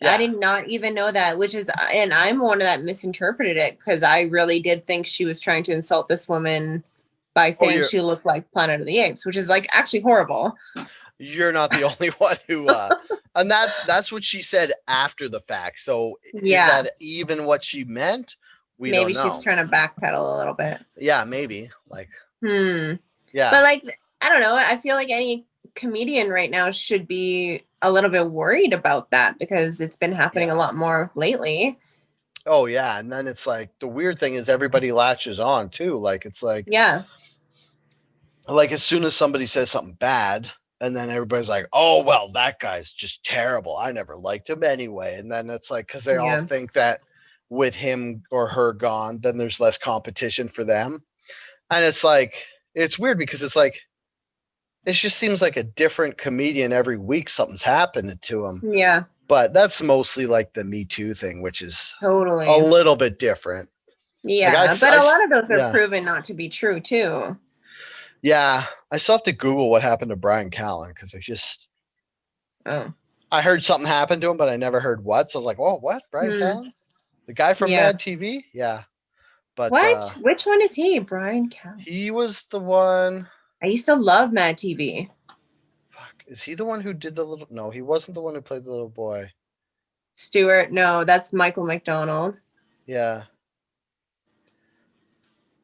I yeah, did not even know that, which is, and I'm one that misinterpreted it because I really did think she was trying to insult this woman by oh, saying she looked like Planet of the Apes, which is like actually horrible. you're not the only one who and that's what she said after the fact. So is Yeah. that even what she meant? We don't Maybe she's know. trying to backpedal a little bit. Yeah, maybe. Like Hmm. yeah. But like, I don't know. I feel like any comedian right now should be a little bit worried about that because it's been happening a Yeah. lot more lately. Oh yeah, and then it's like the weird thing is everybody latches on too. Like it's Yeah. like as soon as somebody says something bad, and then everybody's like, "Oh well, that guy's just terrible. I never liked him anyway." And then it's like because they all Yeah. think that with him or her gone, then there's less competition for them, and it's like it's weird because it's like it just seems like a different comedian every week. Something's happening to him, Yeah. but that's mostly like the Me Too thing, which is a Totally. little bit different. Like Yeah. But a lot of those are yeah. proven not to be true too. Yeah, I still have to Google what happened to Brian Callen because Oh. I heard something happened to him, but I never heard what. So I was like, "Oh, what? Brian Hmm. Callen, the guy from Yeah. Mad TV? Yeah, but What? Which one is he? Brian Callen. he was the one. I used to love Mad TV. Fuck, is he the one who did the little? No, he wasn't the one who played the little boy. Stuart. No, that's Michael McDonald. Yeah,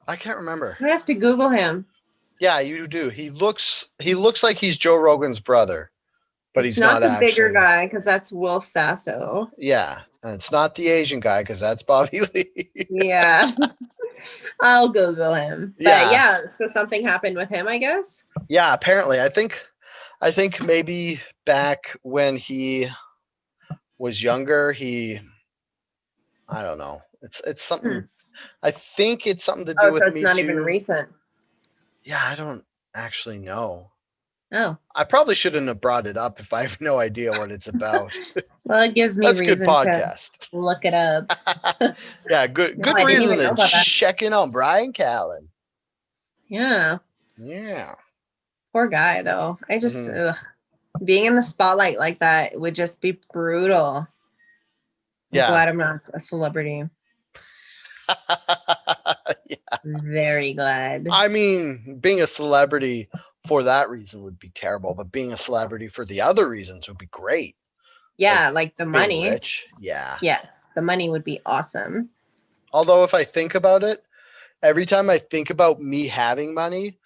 I can't remember. I have to Google him. Yeah, you do. He looks like he's Joe Rogan's brother, but It's he's not not the bigger actually. guy because that's Will Sasso. Yeah, and it's not the Asian guy because that's Bobby Lee. Yeah. I'll Google him. But yeah, so something happened with him, I guess. Yeah, apparently. I think maybe back when he was younger, I don't know. It's something I think it's something to do with so it's Me not Too. even recent. Yeah, I don't actually know. Oh. I probably shouldn't have brought it up if I have no idea what it's about. Well, it gives me That's reason good podcast. to look it up. Yeah, good No, I didn't reason even know to about that. check in on Brian Callen. Yeah. Yeah. Poor guy, though. I just, being in the spotlight like that would just be brutal. I'm glad I'm not a celebrity. Yeah. Very glad. I mean, being a celebrity for that reason would be terrible, but being a celebrity for the other reasons would be great. Yeah, like the money. Being rich. Yeah. Yes, the money would be awesome. Although if I think about it, every time I think about me having money,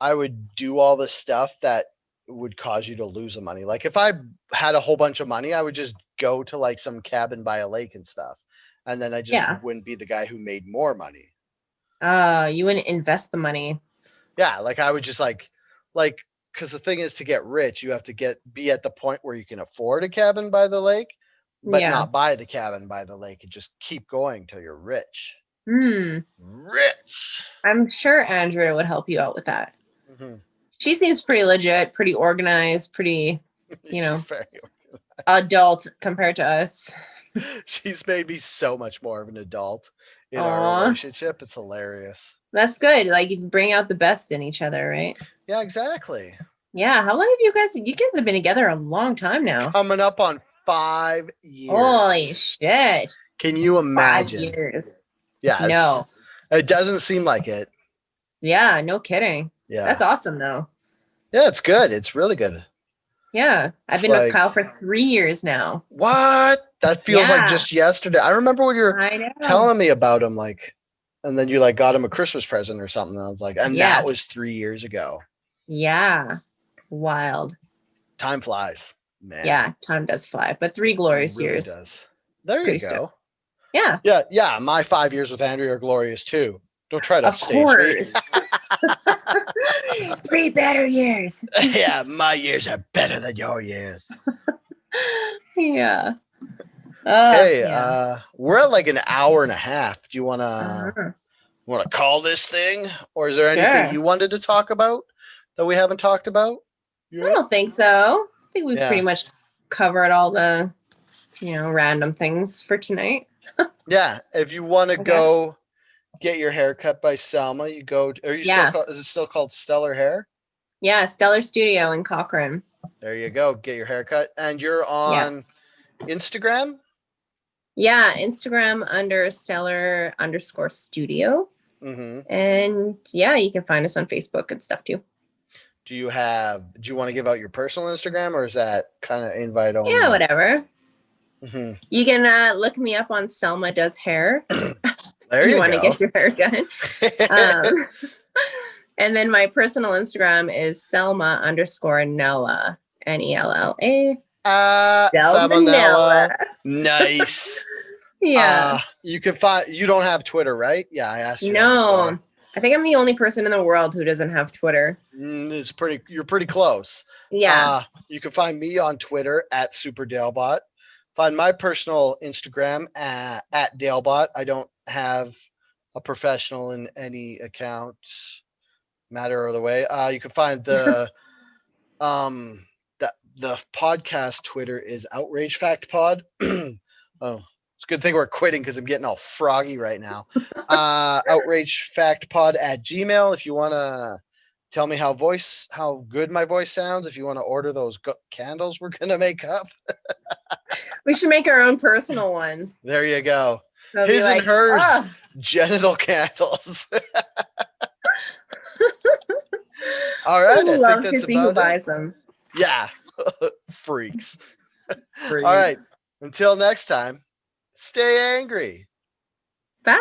I would do all the stuff that would cause you to lose the money. Like if I had a whole bunch of money, I would just go to like some cabin by a lake and stuff. And then I just wouldn't be the guy who made more money. You wouldn't invest the money. Yeah, like I would just like because the thing is to get rich, you have to be at the point where you can afford a cabin by the lake, but not buy the cabin by the lake and just keep going till you're rich. Rich. I'm sure Andrea would help you out with that. Mm-hmm. She seems pretty legit, pretty organized, pretty, very adult compared to us. She's made me so much more of an adult in our relationship. It's hilarious. That's good. Like you bring out the best in each other, right? Yeah, exactly. Yeah. How long have you guys have been together a long time now? Coming up on 5 years. Holy shit. Can you imagine? 5 years. Yeah. No. It doesn't seem like it. Yeah, no kidding. Yeah. That's awesome though. Yeah, it's good. It's really good. Yeah. I've been with Kyle for 3 years now. What? That feels like just yesterday. I remember when you were telling me about him, like, and then you like got him a Christmas present or something. And I was like, and that was 3 years ago. Yeah. Wild. Time flies, man. Yeah, time does fly. But 3 glorious years. It does. There you go. Yeah. Yeah. My 5 years with Andrea are glorious too. Don't try to upstage me. 3 better years. Yeah, my years are better than your years. Yeah. Hey, we're at like an hour and a half. Do you wanna call this thing, or is there anything you wanted to talk about that we haven't talked about? Yeah. I don't think so. I think we've pretty much covered all the, random things for tonight. Yeah, if you want to go get your hair cut by Selma, you go. Is it still called Stellar Hair? Yeah, Stellar Studio in Cochrane. There you go. Get your hair cut, and you're on Instagram. Yeah, Instagram under Stellar_studio. Mm-hmm. And you can find us on Facebook and stuff too. Do you want to give out your personal Instagram, or is that kind of invite only? Yeah, whatever. Mm-hmm. You can look me up on Selma Does Hair. There you want to get your hair done. And then my personal Instagram is Selma_Nella, Nella. Salmonella. Nice. Yeah. You can find, you don't have Twitter, right? Yeah, I asked you that No. before. I think I'm the only person in the world who doesn't have Twitter. You're pretty close. Yeah. You can find me on Twitter at SuperDalebot. Find my personal Instagram at Dalebot. I don't have a professional in any account, matter of the way. You can find um the podcast Twitter is Outrage Fact Pod. Oh, it's a good thing we're quitting because I'm getting all froggy right now. Outrage Fact Pod at Gmail. If you want to tell me how good my voice sounds, if you want to order those candles we're gonna make up, We should make our own personal ones. there you go. They'll be His and like, hers "Ah." genital candles. All I right, would I think love to that's see who about it. buys them. Yeah, freaks. Freaks. All right, until next time, stay angry. Bye.